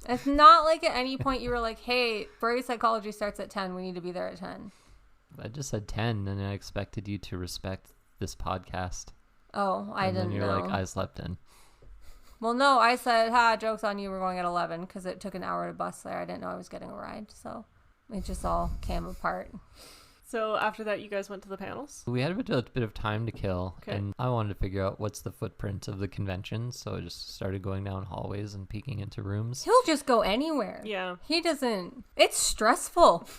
Speaker 3: It's not like at any point you were like, hey, furry psychology starts at 10. We need to be there at 10.
Speaker 1: I just said 10, and I expected you to respect this podcast.
Speaker 3: Oh, I didn't know. And then
Speaker 1: you're like, I slept in.
Speaker 3: Well, no, I said, joke's on you. We're going at 11 because it took an hour to bus there. I didn't know I was getting a ride. So it just all came apart.
Speaker 2: So after that, you guys went to the panels?
Speaker 1: We had a bit of time to kill, and I wanted to figure out what's the footprint of the convention, so I just started going down hallways and peeking into rooms.
Speaker 3: He'll just go anywhere.
Speaker 2: Yeah.
Speaker 3: He doesn't... It's stressful.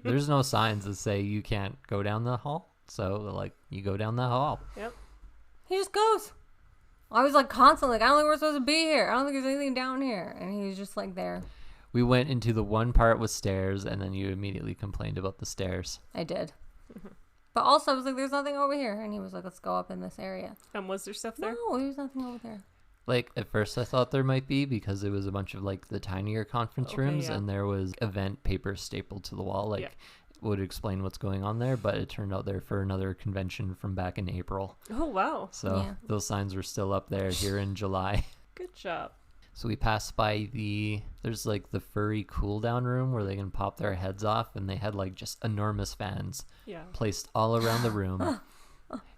Speaker 1: There's no signs that say you can't go down the hall, so, like, you go down the hall.
Speaker 2: Yep.
Speaker 3: He just goes. I was, like, constantly, like, I don't think we're supposed to be here. I don't think there's anything down here. And he was just, like, there.
Speaker 1: We went into the one part with stairs, and then you immediately complained about the stairs.
Speaker 3: I did. But also, I was like, there's nothing over here. And he was like, let's go up in this area.
Speaker 2: And was there stuff there?
Speaker 3: No, there was nothing over there.
Speaker 1: Like, at first I thought there might be because it was a bunch of, like, the tinier conference rooms, and there was event paper stapled to the wall, like, would explain what's going on there, but it turned out they're for another convention from back in April.
Speaker 2: Oh, wow.
Speaker 1: So those signs were still up there here in July.
Speaker 2: Good job.
Speaker 1: So we passed by there's like the furry cool down room where they can pop their heads off, and they had like just enormous fans placed all around the room.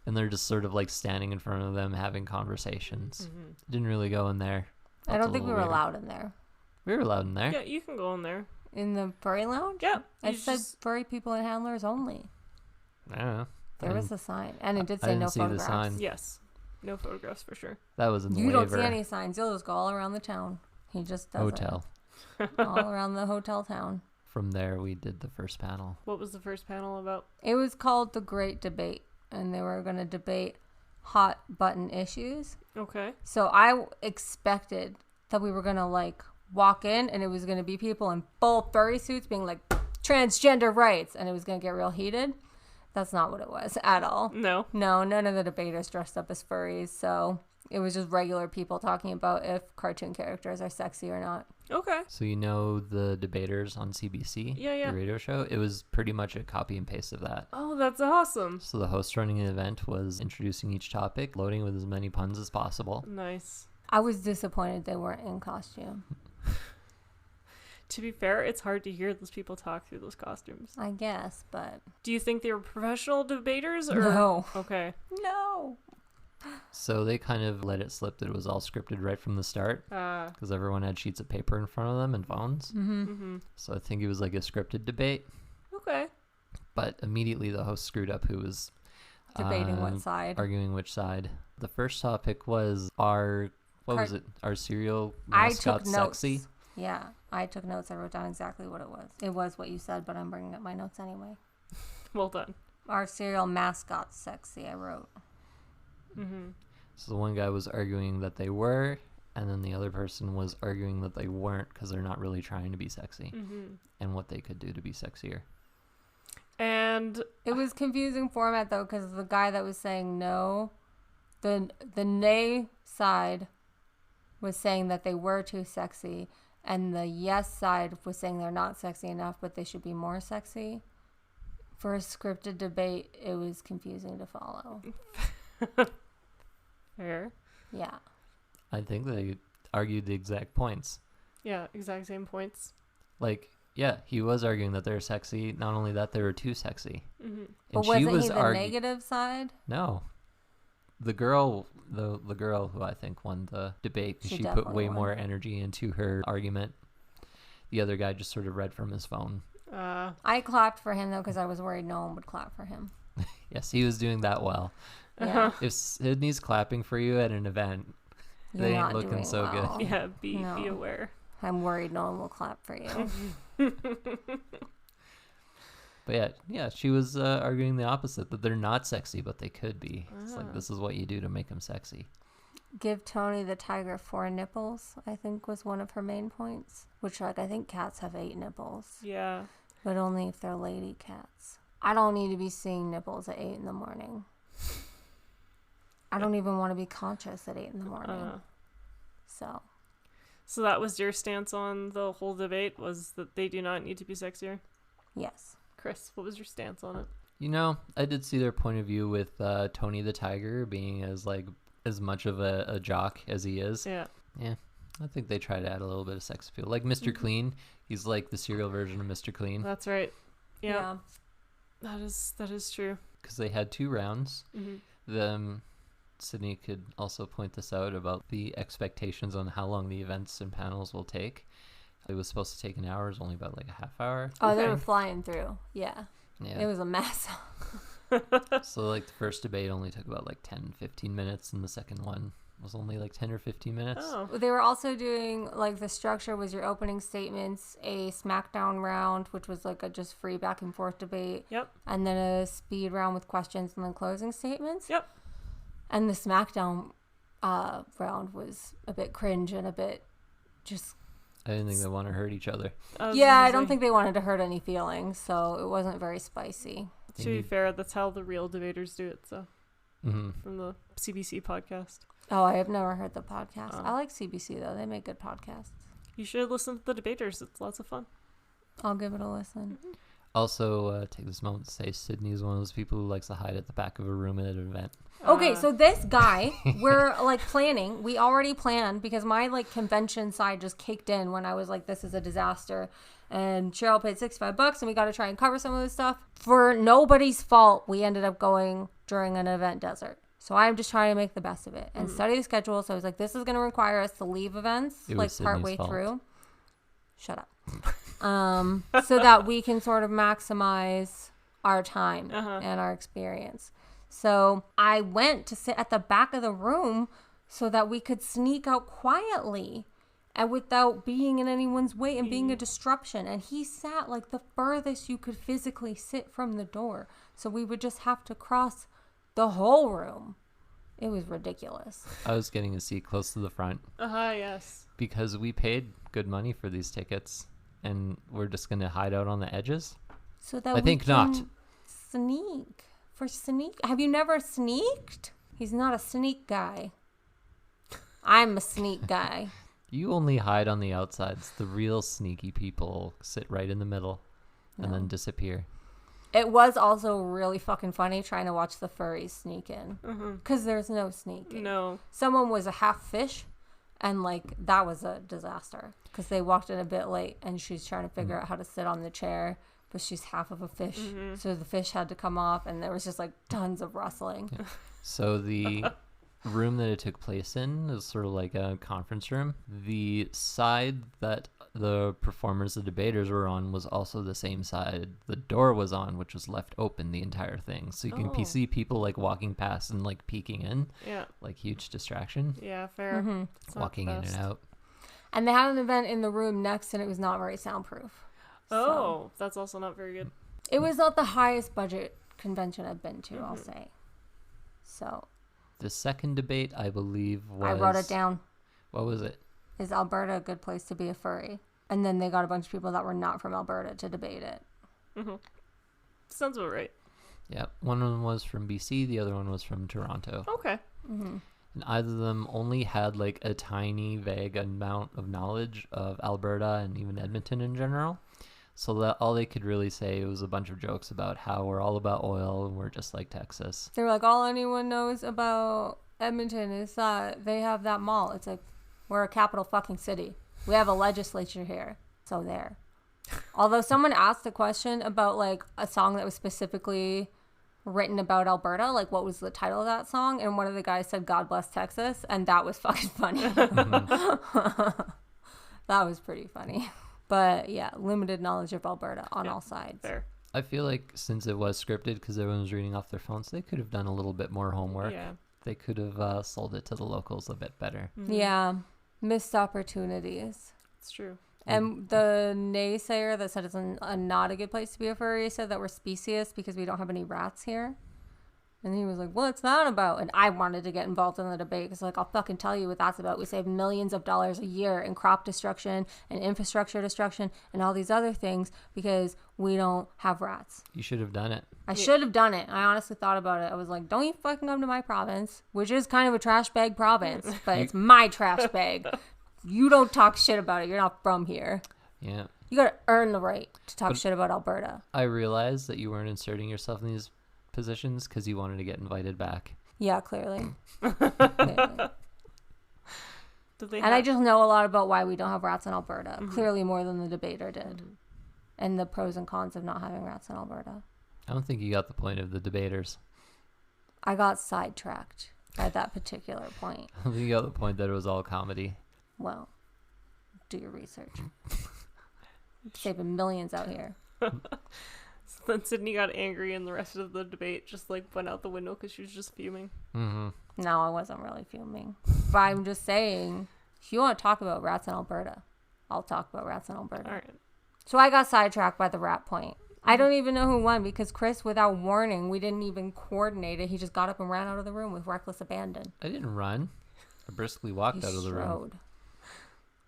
Speaker 1: And they're just sort of like standing in front of them having conversations. Didn't really go in there.
Speaker 3: I don't think we were allowed in there.
Speaker 1: We were allowed in there.
Speaker 2: Yeah, you can go in there.
Speaker 3: In the furry lounge?
Speaker 2: Yeah.
Speaker 3: It said furry people and handlers only.
Speaker 1: I don't know.
Speaker 3: There was a sign. And it did say no photographs. I didn't see the sign.
Speaker 2: Yes. No photographs for sure.
Speaker 1: That was in the
Speaker 3: waiver. You don't see any signs. You'll just go all around the town. He just does
Speaker 1: hotel.
Speaker 3: All around the hotel town.
Speaker 1: From there, we did the first panel.
Speaker 2: What was the first panel about?
Speaker 3: It was called The Great Debate. And they were going to debate hot button issues.
Speaker 2: Okay.
Speaker 3: So I expected that we were going to like walk in and it was going to be people in full furry suits being like transgender rights. And it was going to get real heated. That's not what it was at all.
Speaker 2: No.
Speaker 3: No, none of the debaters dressed up as furries. So It was just regular people talking about if cartoon characters are sexy or not.
Speaker 2: Okay.
Speaker 1: So you know the debaters on CBC,
Speaker 2: Yeah.
Speaker 1: the radio show? It was pretty much a copy and paste of that.
Speaker 2: Oh, that's awesome.
Speaker 1: So the host running the event was introducing each topic, loading with as many puns as possible.
Speaker 2: Nice.
Speaker 3: I was disappointed they weren't in costume.
Speaker 2: To be fair, it's hard to hear those people talk through those costumes.
Speaker 3: I guess, but
Speaker 2: Do you think they were professional debaters? Or
Speaker 3: no.
Speaker 2: Okay.
Speaker 3: No.
Speaker 1: So they kind of let it slip that it was all scripted right from the start because everyone had sheets of paper in front of them and phones.
Speaker 2: Mm-hmm.
Speaker 1: So I think it was like a scripted debate.
Speaker 2: Okay.
Speaker 1: But immediately the host screwed up who was
Speaker 3: Debating what side.
Speaker 1: arguing which side. The first topic was our cereal
Speaker 3: I
Speaker 1: mascot
Speaker 3: took notes.
Speaker 1: sexy?
Speaker 3: Yeah, I took notes. I wrote down exactly what it was. It was what you said, but I'm bringing up my notes anyway.
Speaker 2: Well done.
Speaker 3: Our cereal mascot sexy, I wrote.
Speaker 2: Mm-hmm.
Speaker 1: So the one guy was arguing that they were, and then the other person was arguing that they weren't because they're not really trying to be sexy and what they could do to be sexier.
Speaker 2: And
Speaker 3: It was confusing format though, because the guy that was saying no, the nay side was saying that they were too sexy, and the yes side was saying they're not sexy enough, but they should be more sexy. For a scripted debate, it was confusing to follow.
Speaker 2: fair.
Speaker 3: Yeah.
Speaker 1: I think they argued the exact points.
Speaker 2: Yeah, exact same points.
Speaker 1: Like, yeah, he was arguing that they're sexy. Not only that, they were too sexy.
Speaker 2: Mm-hmm.
Speaker 3: But wasn't he the negative side?
Speaker 1: No. The girl who I think won the debate,
Speaker 3: She
Speaker 1: she put
Speaker 3: definitely
Speaker 1: way
Speaker 3: won.
Speaker 1: more energy into her argument. The other guy just sort of read from his phone.
Speaker 3: I clapped for him though, because I was worried no one would clap for him.
Speaker 1: Yes, he was doing that well.
Speaker 3: Yeah.
Speaker 1: If Sydney's clapping for you at an event,
Speaker 3: You're
Speaker 1: they ain't
Speaker 3: not
Speaker 1: looking
Speaker 3: doing
Speaker 1: so
Speaker 3: well.
Speaker 1: good.
Speaker 2: Yeah, be
Speaker 3: No.
Speaker 2: aware.
Speaker 3: I'm worried no one will clap for you.
Speaker 1: But yeah, she was arguing the opposite, that they're not sexy, but they could be. It's like, this is what you do to make them sexy.
Speaker 3: Give Tony the tiger 4 nipples, I think was one of her main points. Which, like, I think cats have 8 nipples.
Speaker 2: Yeah.
Speaker 3: But only if they're lady cats. I don't need to be seeing nipples at 8 in the morning. I don't even want to be conscious at 8 in the morning.
Speaker 2: So that was your stance on the whole debate, was that they do not need to be sexier?
Speaker 3: Yes.
Speaker 2: Chris, what was your stance on it?
Speaker 1: You know, I did see their point of view with Tony the Tiger being as much of a jock as he is.
Speaker 2: Yeah.
Speaker 1: Yeah, I think they try to add a little bit of sex appeal. Like Mr. Clean, he's like the cereal version of Mr. Clean.
Speaker 2: That's right. Yeah. That is true.
Speaker 1: Because they had 2 rounds.
Speaker 2: Mm-hmm.
Speaker 1: Sydney could also point this out about the expectations on how long the events and panels will take. It was supposed to take an hour. It was only about like a half hour.
Speaker 3: Oh, they were flying through. Yeah. It was a mess.
Speaker 1: So like the first debate only took about like 10-15 minutes, and the second one was only like 10 or 15 minutes.
Speaker 2: Oh.
Speaker 3: They were also doing, like, the structure was your opening statements, a SmackDown round, which was like a just free back and forth debate.
Speaker 2: Yep.
Speaker 3: And then a speed round with questions and then closing statements.
Speaker 2: Yep.
Speaker 3: And the SmackDown round was a bit cringe and a bit just...
Speaker 1: I didn't think they want to hurt each other.
Speaker 3: I don't think they wanted to hurt any feelings, so it wasn't very spicy.
Speaker 2: To be fair, that's how the real debaters do it, so.
Speaker 1: Mm-hmm.
Speaker 2: From the CBC podcast.
Speaker 3: Oh, I have never heard the podcast. I like CBC, though. They make good podcasts.
Speaker 2: You should listen to the debaters. It's lots of fun.
Speaker 3: I'll give it a listen.
Speaker 1: Also, take this moment to say Sydney is one of those people who likes to hide at the back of a room at an event.
Speaker 3: Okay, so this guy, we're like planning. We already planned because my like convention side just kicked in when I was like, this is a disaster. And Cheryl paid $65 and we got to try and cover some of this stuff. For nobody's fault, we ended up going during an event desert. So I'm just trying to make the best of it and study the schedule. So I was like, this is going to require us to leave events like partway through. Shut up. So that we can sort of maximize our time and our experience. So I went to sit at the back of the room so that we could sneak out quietly and without being in anyone's way and being a disruption. And he sat like the furthest you could physically sit from the door. So we would just have to cross the whole room. It was ridiculous.
Speaker 1: I was getting a seat close to the front.
Speaker 2: Yes.
Speaker 1: Because we paid good money for these tickets, and we're just going to hide out on the edges?
Speaker 3: So that
Speaker 1: I think not.
Speaker 3: Sneak. For sneak. Have you never sneaked? He's not a sneak guy. I'm a sneak guy.
Speaker 1: You only hide on the outsides. The real sneaky people sit right in the middle and then disappear.
Speaker 3: It was also really fucking funny trying to watch the furries sneak in. Because there's no sneaking.
Speaker 2: No.
Speaker 3: Someone was a half fish, and like that was a disaster. Because they walked in a bit late, and she's trying to figure out how to sit on the chair, but she's half of a fish. So the fish had to come off, and there was just like tons of rustling.
Speaker 1: So the room that it took place in is sort of like a conference room. The side that the performers, the debaters were on, was also the same side the door was on, which was left open the entire thing. So you can see people like walking past and like peeking in.
Speaker 2: Yeah.
Speaker 1: Like huge distraction.
Speaker 2: Yeah, fair. It's not
Speaker 1: Walking
Speaker 2: the
Speaker 1: in and
Speaker 2: best.
Speaker 1: out.
Speaker 3: And they had an event in the room next, and it was not very soundproof.
Speaker 2: Oh, that's also not very good.
Speaker 3: It was not the highest budget convention I've been to, I'll say. So
Speaker 1: The second debate, I believe, was...
Speaker 3: I wrote it down.
Speaker 1: What was it?
Speaker 3: Is Alberta a good place to be a furry? And then they got a bunch of people that were not from Alberta to debate it.
Speaker 2: Sounds about right.
Speaker 1: Yeah, one of them was from BC, the other one was from Toronto.
Speaker 2: Okay.
Speaker 1: And either of them only had like a tiny, vague amount of knowledge of Alberta and even Edmonton in general. So that all they could really say was a bunch of jokes about how we're all about oil and we're just like Texas.
Speaker 3: They were like, all anyone knows about Edmonton is that they have that mall. It's like, we're a capital fucking city. We have a legislature here. So there. Although someone asked a question about like a song that was specifically written about Alberta, like what was the title of that song? And one of the guys said, God Bless Texas. And that was fucking funny. That was pretty funny. But yeah, limited knowledge of Alberta on all sides.
Speaker 2: Fair.
Speaker 1: I feel like since it was scripted, because everyone was reading off their phones, they could have done a little bit more homework.
Speaker 2: Yeah.
Speaker 1: They could have sold it to the locals a bit better.
Speaker 3: Yeah. Missed opportunities.
Speaker 2: It's true.
Speaker 3: And the naysayer that said it's not a good place to be a furry said that we're speciest because we don't have any rats here. And he was like, what's that about? And I wanted to get involved in the debate because, like, I'll fucking tell you what that's about. We save millions of dollars a year in crop destruction and infrastructure destruction and all these other things because we don't have rats.
Speaker 1: You should have done it.
Speaker 3: I should have done it. I honestly thought about it. I was like, don't you fucking come to my province, which is kind of a trash bag province, but it's my trash bag. You don't talk shit about it. You're not from here.
Speaker 1: Yeah.
Speaker 3: You got to earn the right to talk shit about Alberta.
Speaker 1: I realized that you weren't inserting yourself in these positions because you wanted to get invited back.
Speaker 3: Yeah, clearly. Clearly.
Speaker 2: Did they
Speaker 3: And I just know a lot about why we don't have rats in Alberta. Clearly more than the debater did. And the pros and cons of not having rats in Alberta.
Speaker 1: I don't think you got the point of the debaters.
Speaker 3: I got sidetracked at that particular point.
Speaker 1: I don't think you got the point that it was all comedy.
Speaker 3: Well, do your research. Saving millions out here.
Speaker 2: So then Sydney got angry and the rest of the debate just like went out the window because she was just fuming.
Speaker 1: Mm-hmm.
Speaker 3: No, I wasn't really fuming. But I'm just saying, if you want to talk about rats in Alberta, I'll talk about rats in Alberta.
Speaker 2: All right.
Speaker 3: So I got sidetracked by the rat point. I don't even know who won because Chris, without warning, we didn't even coordinate it. He just got up and ran out of the room with reckless abandon.
Speaker 1: I didn't run. I briskly walked out of the room.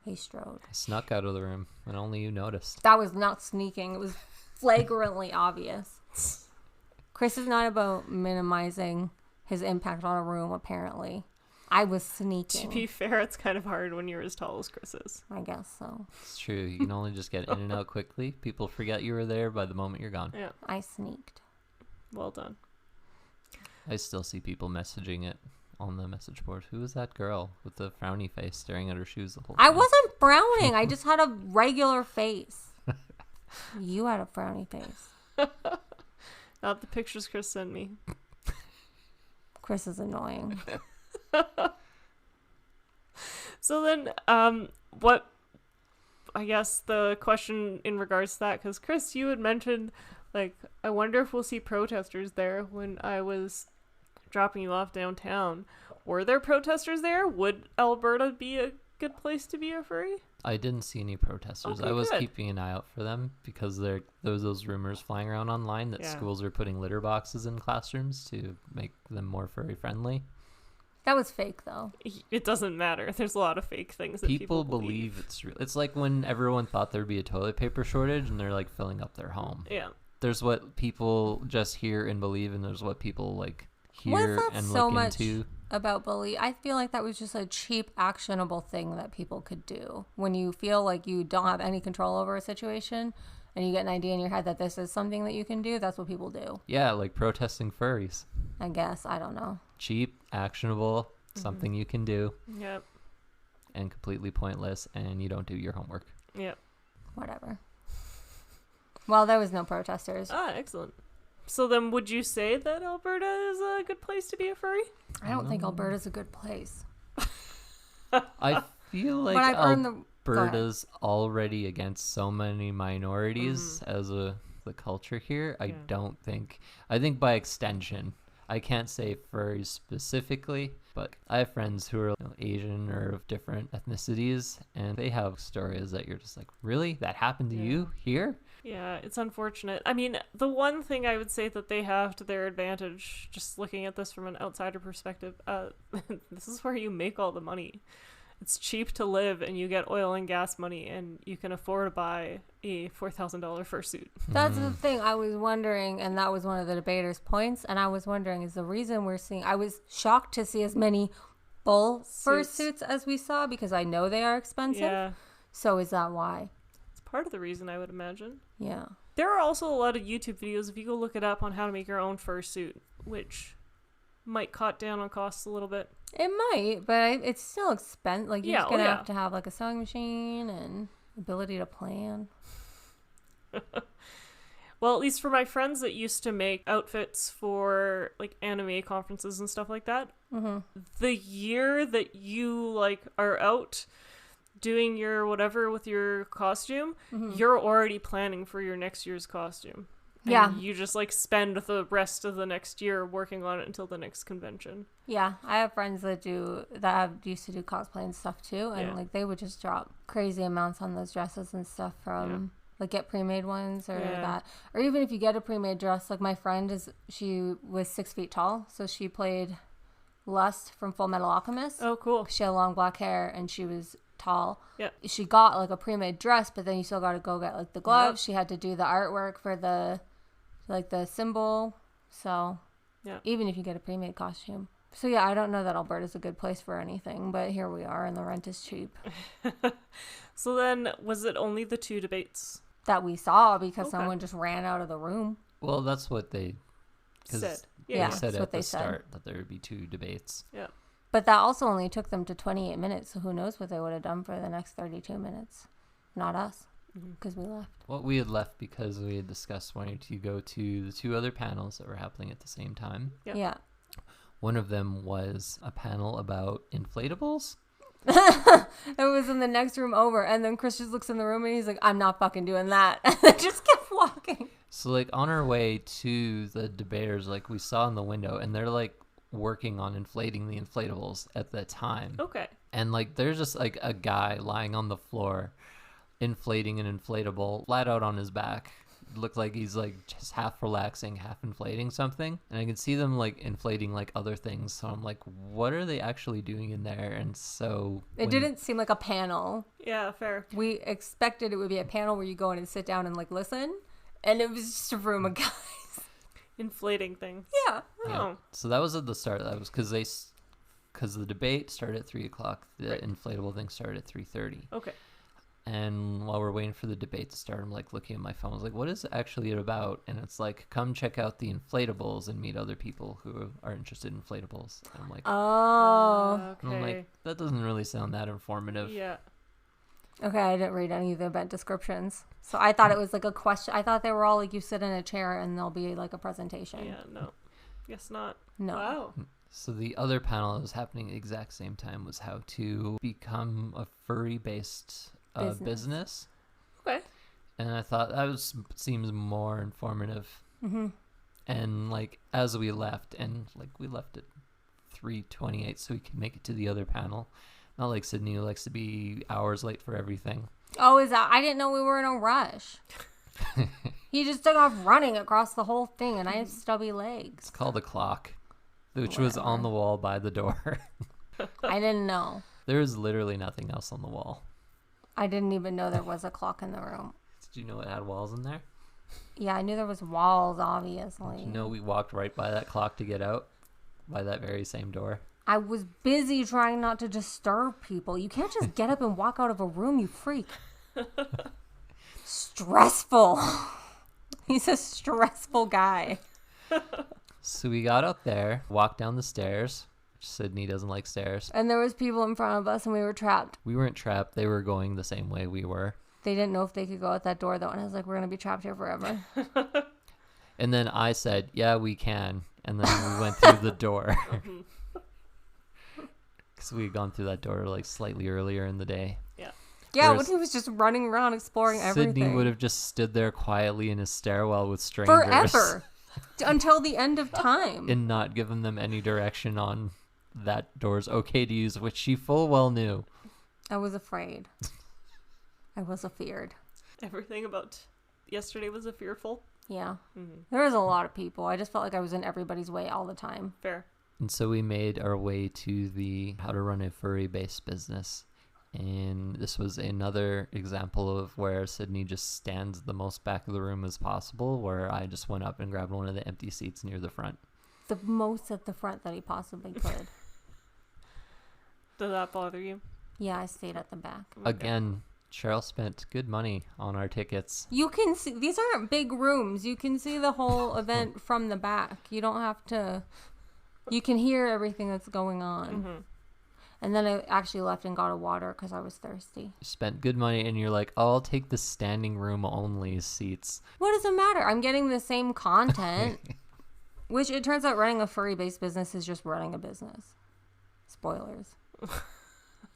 Speaker 3: He strode.
Speaker 1: I snuck out of the room, and only you noticed.
Speaker 3: That was not sneaking. It was flagrantly obvious. Chris is not about minimizing his impact on a room, apparently. I was
Speaker 2: To
Speaker 3: sneaking.
Speaker 2: be fair, it's kind of hard when you're as tall as Chris is.
Speaker 3: I guess so.
Speaker 1: It's true. You can only just get in and out quickly. People forget you were there by the moment you're gone.
Speaker 2: Yeah.
Speaker 3: I sneaked.
Speaker 2: Well done.
Speaker 1: I still see people messaging it on the message board. Who was that girl with the frowny face staring at her shoes the whole time?
Speaker 3: I wasn't frowning. I just had a regular face. You had a frowny face.
Speaker 2: Not the pictures Chris sent me.
Speaker 3: Chris is annoying.
Speaker 2: So then, what, I guess the question in regards to that, because Chris, you had mentioned, like, I wonder if we'll see protesters there when I was dropping you off downtown. Were there protesters there? Would Alberta be a good place to be a furry?
Speaker 1: I didn't see any protesters.
Speaker 2: Okay,
Speaker 1: I was
Speaker 2: good.
Speaker 1: keeping an eye out for them because there was those rumors flying around online that
Speaker 2: Yeah.
Speaker 1: schools are putting litter boxes in classrooms to make them more furry friendly.
Speaker 3: That was fake, though.
Speaker 2: It doesn't matter. There's a lot of fake things that
Speaker 1: People believe it's real. It's like when everyone thought there'd be a toilet paper shortage and they're like filling up their home.
Speaker 2: Yeah.
Speaker 1: There's what people just hear and believe, and there's what people like
Speaker 3: Why is
Speaker 1: hear
Speaker 3: that
Speaker 1: and
Speaker 3: so
Speaker 1: look
Speaker 3: much
Speaker 1: into.
Speaker 3: about bully. I feel like that was just a cheap, actionable thing that people could do. When you feel like you don't have any control over a situation and you get an idea in your head that this is something that you can do, that's what people do.
Speaker 1: Yeah, like protesting furries.
Speaker 3: I guess. I don't know.
Speaker 1: Cheap, actionable, something you can do,
Speaker 2: Yep.
Speaker 1: and completely pointless, and you don't do your homework.
Speaker 2: Yep.
Speaker 3: Whatever. Well, there was no protesters.
Speaker 2: Ah, excellent. So then would you say that Alberta is a good place to be a furry?
Speaker 3: I don't think Alberta's a good place.
Speaker 1: I feel like
Speaker 3: But I've earned the... Go ahead.
Speaker 1: Alberta's already against so many minorities as the culture here. I don't think. I think by extension. I can't say furries specifically, but I have friends who are Asian or of different ethnicities, and they have stories that you're just like, really? That happened to you here?
Speaker 2: Yeah, it's unfortunate. I mean, the one thing I would say that they have to their advantage, just looking at this from an outsider perspective, this is where you make all the money. It's cheap to live, and you get oil and gas money, and you can afford to buy a $4,000 fursuit.
Speaker 3: That's the thing I was wondering, and that was one of the debaters' points, and I was wondering, is the reason we're seeing... I was shocked to see as many full fursuits as we saw, because I know they are expensive.
Speaker 2: Yeah,
Speaker 3: So is that why?
Speaker 2: it's part of the reason, I would imagine.
Speaker 3: Yeah.
Speaker 2: There are also a lot of YouTube videos, if you go look it up, on how to make your own fursuit, which might cut down on costs a little bit.
Speaker 3: It might, but it's still expensive. Like, you're
Speaker 2: Yeah,
Speaker 3: just going to
Speaker 2: yeah.
Speaker 3: have to have, like, a sewing machine and ability to plan.
Speaker 2: Well, at least for my friends that used to make outfits for, like, anime conferences and stuff like that, the year that you, like, are out doing your whatever with your costume, you're already planning for your next year's costume. And
Speaker 3: Yeah.
Speaker 2: you just, like, spend the rest of the next year working on it until the next convention.
Speaker 3: Yeah, I have friends that used to do cosplay and stuff too, and
Speaker 2: Yeah.
Speaker 3: like they would just drop crazy amounts on those dresses and stuff from like get pre-made ones or that, or even if you get a pre-made dress. Like my friend she was 6 feet tall, so she played Lust from Full Metal Alchemist.
Speaker 2: Oh, cool.
Speaker 3: She had long black hair and she was tall.
Speaker 2: Yeah.
Speaker 3: She got like a pre-made dress, but then you still got to go get like the gloves. She had to do the artwork for the symbol. So even if you get a pre-made costume. So yeah, I don't know that Alberta's a good place for anything, but here we are and the rent is cheap.
Speaker 2: So then, was it only the 2 debates?
Speaker 3: That we saw because someone just ran out of the room.
Speaker 1: Well, that's what they
Speaker 2: Said.
Speaker 3: Yeah.
Speaker 1: they said
Speaker 3: that's what
Speaker 1: at the
Speaker 3: they said.
Speaker 1: start that there would be 2 debates.
Speaker 2: Yeah.
Speaker 3: But that also only took them to 28 minutes, so who knows what they would have done for the next 32 minutes. Not us, because we left.
Speaker 1: Well, we had left because we had discussed wanting to go to the 2 other panels that were happening at the same time.
Speaker 2: Yep.
Speaker 3: Yeah.
Speaker 1: One of them was a panel about inflatables.
Speaker 3: It was in the next room over, and then Chris just looks in the room and he's like, I'm not fucking doing that. And then just kept walking.
Speaker 1: So, like, on our way to the debaters, like, we saw in the window, and they're, like, working on inflating the inflatables at the time.
Speaker 2: Okay.
Speaker 1: And, like, there's just, like, a guy lying on the floor inflating an inflatable flat out on his back. Looked like he's, like, just half relaxing, half inflating something. And I can see them, like, inflating, like, other things. So I'm like, what are they actually doing in there? And so...
Speaker 3: It didn't seem like a panel.
Speaker 2: Yeah, fair.
Speaker 3: We expected it would be a panel where you go in and sit down and, like, listen. And it was just a room of guys.
Speaker 2: Inflating things.
Speaker 3: Yeah.
Speaker 2: Oh.
Speaker 1: So that was at the start. That was because the debate started at 3 o'clock. The inflatable thing started at 3:30.
Speaker 2: Okay.
Speaker 1: And while we're waiting for the debate to start, I'm like looking at my phone. I was like, what is it actually about? And it's like, come check out the inflatables and meet other people who are interested in inflatables. And I'm like,
Speaker 3: Oh.
Speaker 2: Okay.
Speaker 1: I'm like, that doesn't really sound that informative.
Speaker 2: Yeah.
Speaker 3: Okay, I didn't read any of the event descriptions. So I thought it was like a question. I thought they were all like you sit in a chair and there'll be like a presentation.
Speaker 2: Yeah, no. Guess not.
Speaker 3: No.
Speaker 2: Wow.
Speaker 1: So the other panel that was happening at the exact same time was how to become a furry-based business.
Speaker 2: Okay.
Speaker 1: And I thought seems more informative. Mm-hmm. And like as we left, and like we left at 3:28 so we could make it to the other panel. Not like Sydney, who likes to be hours late for everything.
Speaker 3: Oh, is that? I didn't know we were in a rush. He just took off running across the whole thing, and I have stubby legs.
Speaker 1: It's called a clock, which was on the wall by the door.
Speaker 3: I didn't know.
Speaker 1: There was literally nothing else on the wall.
Speaker 3: I didn't even know there was a clock in the room.
Speaker 1: Did you know it had walls in there?
Speaker 3: Yeah, I knew there was walls, obviously.
Speaker 1: Did you know we walked right by that clock to get out? By that very same door?
Speaker 3: I was busy trying not to disturb people. You can't just get up and walk out of a room, you freak. Stressful. He's a stressful guy.
Speaker 1: So we got up there, walked down the stairs. Sydney doesn't like stairs.
Speaker 3: And there was people in front of us and we were trapped.
Speaker 1: We weren't trapped. They were going the same way we were.
Speaker 3: They didn't know if they could go out that door though. And I was like, we're going to be trapped here forever.
Speaker 1: And then I said, yeah, we can. And then we went through the door. Because we had gone through that door like slightly earlier in the day.
Speaker 2: Yeah.
Speaker 3: Yeah, when he was just running around exploring everything.
Speaker 1: Sydney would have just stood there quietly in his stairwell with strangers.
Speaker 3: Forever. Until the end of time.
Speaker 1: And not given them any direction on that door's okay to use, which she full well knew.
Speaker 3: I was afraid. I was afeared.
Speaker 2: Everything about yesterday was a fearful.
Speaker 3: Yeah.
Speaker 2: Mm-hmm.
Speaker 3: There was a lot of people. I just felt like I was in everybody's way all the time.
Speaker 2: Fair.
Speaker 1: And so we made our way to the how to run a furry-based business. And this was another example of where Sydney just stands the most back of the room as possible, where I just went up and grabbed one of the empty seats near the front.
Speaker 3: The most at the front that he possibly could.
Speaker 2: Does that bother you?
Speaker 3: Yeah, I stayed at the back.
Speaker 2: Okay.
Speaker 1: Again, Cheryl spent good money on our tickets.
Speaker 3: You can see, these aren't big rooms. You can see the whole event from the back. You don't have to, you can hear everything that's going on.
Speaker 2: Mm-hmm.
Speaker 3: And then I actually left and got a water because I was thirsty.
Speaker 1: You spent good money and you're like, oh, I'll take the standing room only seats.
Speaker 3: What does it matter? I'm getting the same content. Which it turns out running a furry-based business is just running a business. Spoilers.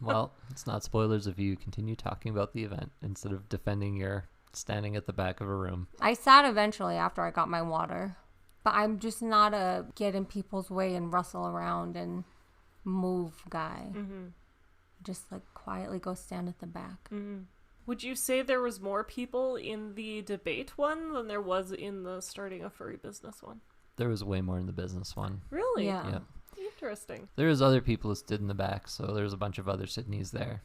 Speaker 1: Well, it's not spoilers if you continue talking about the event instead of defending your standing at the back of a room.
Speaker 3: I sat eventually after I got my water. But I'm just not a get in people's way and rustle around and move guy.
Speaker 2: Mm-hmm.
Speaker 3: Just like quietly go stand at the back.
Speaker 2: Mm-hmm. Would you say there was more people in the debate one than there was in the starting a furry business one?
Speaker 1: There was way more in the business one.
Speaker 2: Really?
Speaker 3: Yeah.
Speaker 1: Yeah.
Speaker 2: Interesting.
Speaker 1: There was other people who stood in the back, so there's a bunch of other Sydneys there.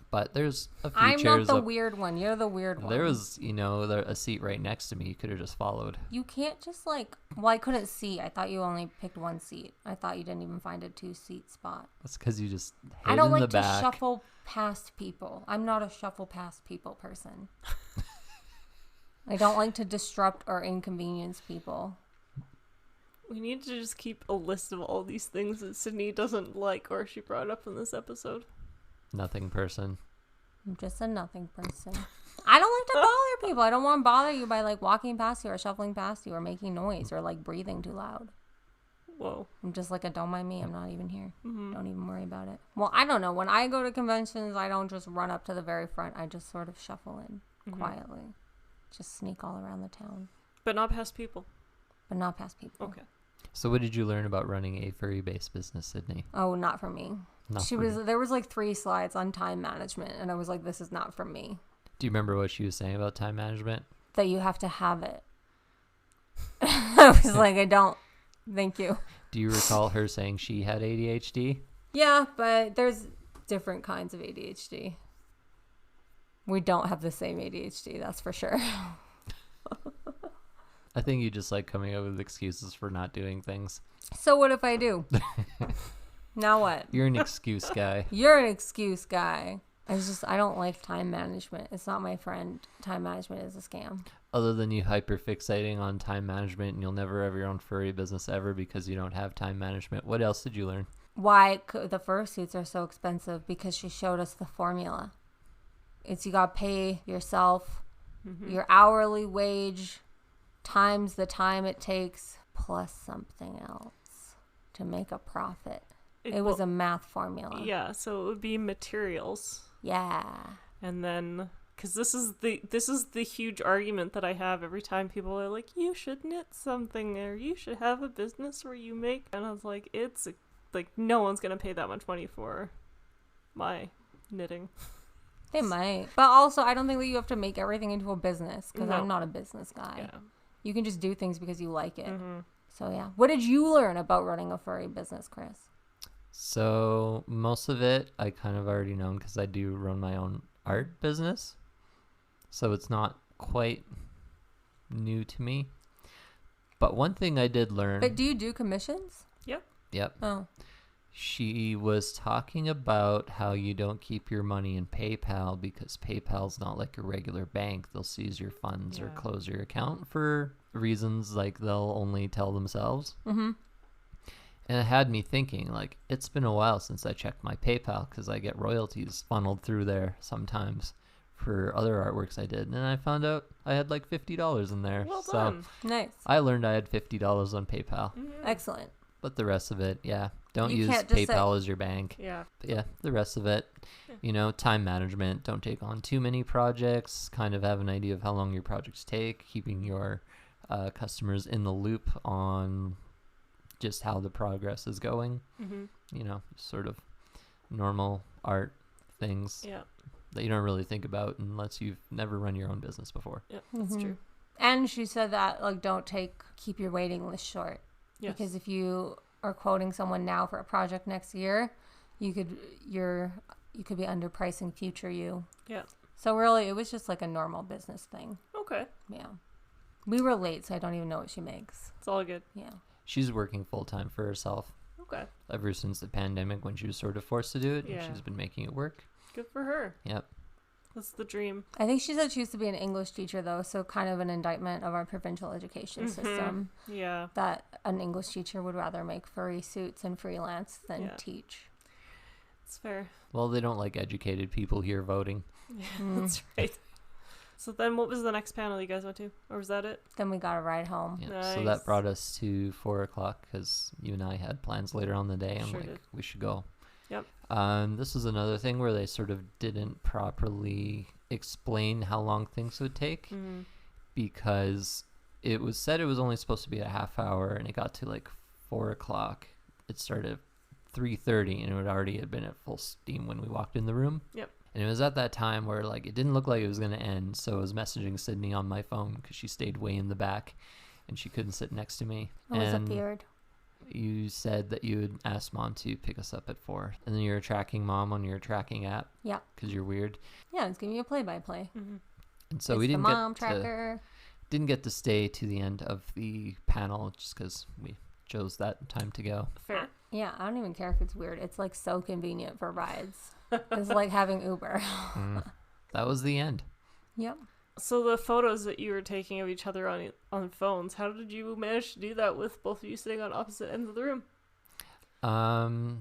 Speaker 1: But there's a few
Speaker 3: I'm
Speaker 1: chairs
Speaker 3: not the
Speaker 1: up.
Speaker 3: weird one. You're the weird one.
Speaker 1: There was, a seat right next to me. You could have just followed.
Speaker 3: You can't just like... Well, I couldn't see. I thought you only picked one seat. I thought you didn't even find a 2-seat spot.
Speaker 1: That's because you just hid
Speaker 3: I don't
Speaker 1: in
Speaker 3: like
Speaker 1: the
Speaker 3: to
Speaker 1: back.
Speaker 3: shuffle past people. I'm not a shuffle past people person. I don't like to disrupt or inconvenience people.
Speaker 2: We need to just keep a list of all these things that Sydney doesn't like or she brought up in this episode.
Speaker 1: Nothing person.
Speaker 3: I'm just a nothing person. I don't like to bother people. I don't want to bother you by like walking past you or shuffling past you or making noise or like breathing too loud.
Speaker 2: Whoa.
Speaker 3: I'm just like a don't mind me. I'm not even here.
Speaker 2: Mm-hmm.
Speaker 3: Don't even worry about it. Well, I don't know. When I go to conventions, I don't just run up to the very front. I just sort of shuffle in quietly. Just sneak all around the town.
Speaker 2: But not past people.
Speaker 3: But not past people.
Speaker 2: Okay.
Speaker 1: So what did you learn about running a furry-based business, Sydney?
Speaker 3: Oh, not for me.
Speaker 1: Not
Speaker 3: She
Speaker 1: for
Speaker 3: was
Speaker 1: you.
Speaker 3: there was like 3 slides on time management and I was like, this is not for me.
Speaker 1: Do you remember what she was saying about time management?
Speaker 3: That you have to have it. I was like, I don't. Thank you.
Speaker 1: Do you recall her saying she had ADHD?
Speaker 3: Yeah, but there's different kinds of ADHD. We don't have the same ADHD, that's for sure.
Speaker 1: I think you just like coming up with excuses for not doing things.
Speaker 3: So what if I do? Now what?
Speaker 1: You're an excuse guy.
Speaker 3: You're an excuse guy. I don't like time management. It's not my friend. Time management is a scam.
Speaker 1: Other than you hyper-fixating on time management and you'll never have your own furry business ever because you don't have time management, what else did you learn?
Speaker 3: Why the fursuits are so expensive? Because she showed us the formula. It's you got to pay yourself your hourly wage times the time it takes plus something else to make a profit. It was a math formula.
Speaker 2: Yeah, so it would be materials.
Speaker 3: Yeah.
Speaker 2: And then, because this is the huge argument that I have every time people are like, you should knit something or you should have a business where you make, and I was like, it's like no one's gonna pay that much money for my knitting.
Speaker 3: They might. But also, I don't think that you have to make everything into a business because
Speaker 2: No.
Speaker 3: I'm not a business guy.
Speaker 2: Yeah.
Speaker 3: You can just do things because you like it.
Speaker 2: Mm-hmm.
Speaker 3: So, yeah. What did you learn about running a furry business, Chris?
Speaker 1: So most of it I kind of already known because I do run my own art business. So it's not quite new to me. But one thing I did learn.
Speaker 3: But do you do commissions?
Speaker 2: Yep.
Speaker 1: Yep.
Speaker 3: Oh.
Speaker 1: She was talking about how you don't keep your money in PayPal because PayPal's not like a regular bank. They'll seize your funds or
Speaker 2: Yeah.
Speaker 1: close your account for reasons like they'll only tell themselves.
Speaker 3: Mm-hmm.
Speaker 1: And it had me thinking, like, it's been a while since I checked my PayPal because I get royalties funneled through there sometimes for other artworks I did. And I found out I had like $50 in there.
Speaker 2: Well
Speaker 1: so
Speaker 2: done.
Speaker 3: Nice.
Speaker 1: I learned I had $50 on PayPal.
Speaker 3: Excellent.
Speaker 1: But the rest of it, yeah, don't
Speaker 3: You
Speaker 1: use
Speaker 3: can't just say-
Speaker 1: PayPal as your bank.
Speaker 2: Yeah.
Speaker 1: But yeah, the rest of it, time management. Don't take on too many projects. Kind of have an idea of how long your projects take. Keeping your customers in the loop on just how the progress is going. Sort of normal art things
Speaker 2: Yeah.
Speaker 1: that you don't really think about unless you've never run your own business before.
Speaker 2: Yeah. That's true.
Speaker 3: And she said that like keep your waiting list short.
Speaker 2: Yes.
Speaker 3: Because if you are quoting someone now for a project next year, you could be underpricing future you.
Speaker 2: Yeah.
Speaker 3: So really, it was just like a normal business thing.
Speaker 2: Okay.
Speaker 3: Yeah. We were late, so I don't even know what she makes.
Speaker 2: It's all good.
Speaker 3: Yeah.
Speaker 1: She's working full time for herself
Speaker 2: Okay.
Speaker 1: ever since the pandemic when she was sort of forced to do it.
Speaker 2: Yeah.
Speaker 1: And she's been making it work.
Speaker 2: Good for her.
Speaker 1: Yep.
Speaker 2: That's the dream.
Speaker 3: I think she said she used to be an English teacher, though, so kind of an indictment of our provincial education system
Speaker 2: Yeah.
Speaker 3: that an English teacher would rather make furry suits and freelance than
Speaker 2: Yeah.
Speaker 3: teach.
Speaker 2: It's fair.
Speaker 1: Well, they don't like educated people here voting.
Speaker 2: Yeah, that's right. So then what was the next panel you guys went to? Or was that it?
Speaker 3: Then we got a ride home.
Speaker 1: Yeah. So
Speaker 2: Nice.
Speaker 1: that brought us to 4:00 because you and I had plans later on in the day. I'm
Speaker 2: Sure
Speaker 1: like,
Speaker 2: did.
Speaker 1: we should go.
Speaker 2: Yep.
Speaker 1: This was another thing where they sort of didn't properly explain how long things would take because it was said it was only supposed to be a half hour and it got to like 4:00. It started at 3:30 and it would already had been at full steam when we walked in the room.
Speaker 2: Yep.
Speaker 1: And it was at that time where like it didn't look like it was going to end. So I was messaging Sydney on my phone because she stayed way in the back and she couldn't sit next to me.
Speaker 3: It was
Speaker 1: and
Speaker 3: appeared.
Speaker 1: you said that you would ask Mom to pick us up at 4. And then you were tracking Mom on your tracking app.
Speaker 3: Yeah.
Speaker 1: Because you're weird.
Speaker 3: Yeah, it's giving you a play-by-play.
Speaker 1: And so
Speaker 3: It's
Speaker 1: we
Speaker 3: the
Speaker 1: didn't
Speaker 3: mom
Speaker 1: get
Speaker 3: tracker.
Speaker 1: didn't get to stay to the end of the panel just because we chose that time to go.
Speaker 2: Fair.
Speaker 3: Yeah, I don't even care if it's weird. It's like so convenient for rides. It's like having Uber.
Speaker 1: That was the end.
Speaker 3: Yep.
Speaker 2: So the photos that you were taking of each other on phones, how did you manage to do that with both of you sitting on opposite ends of the room?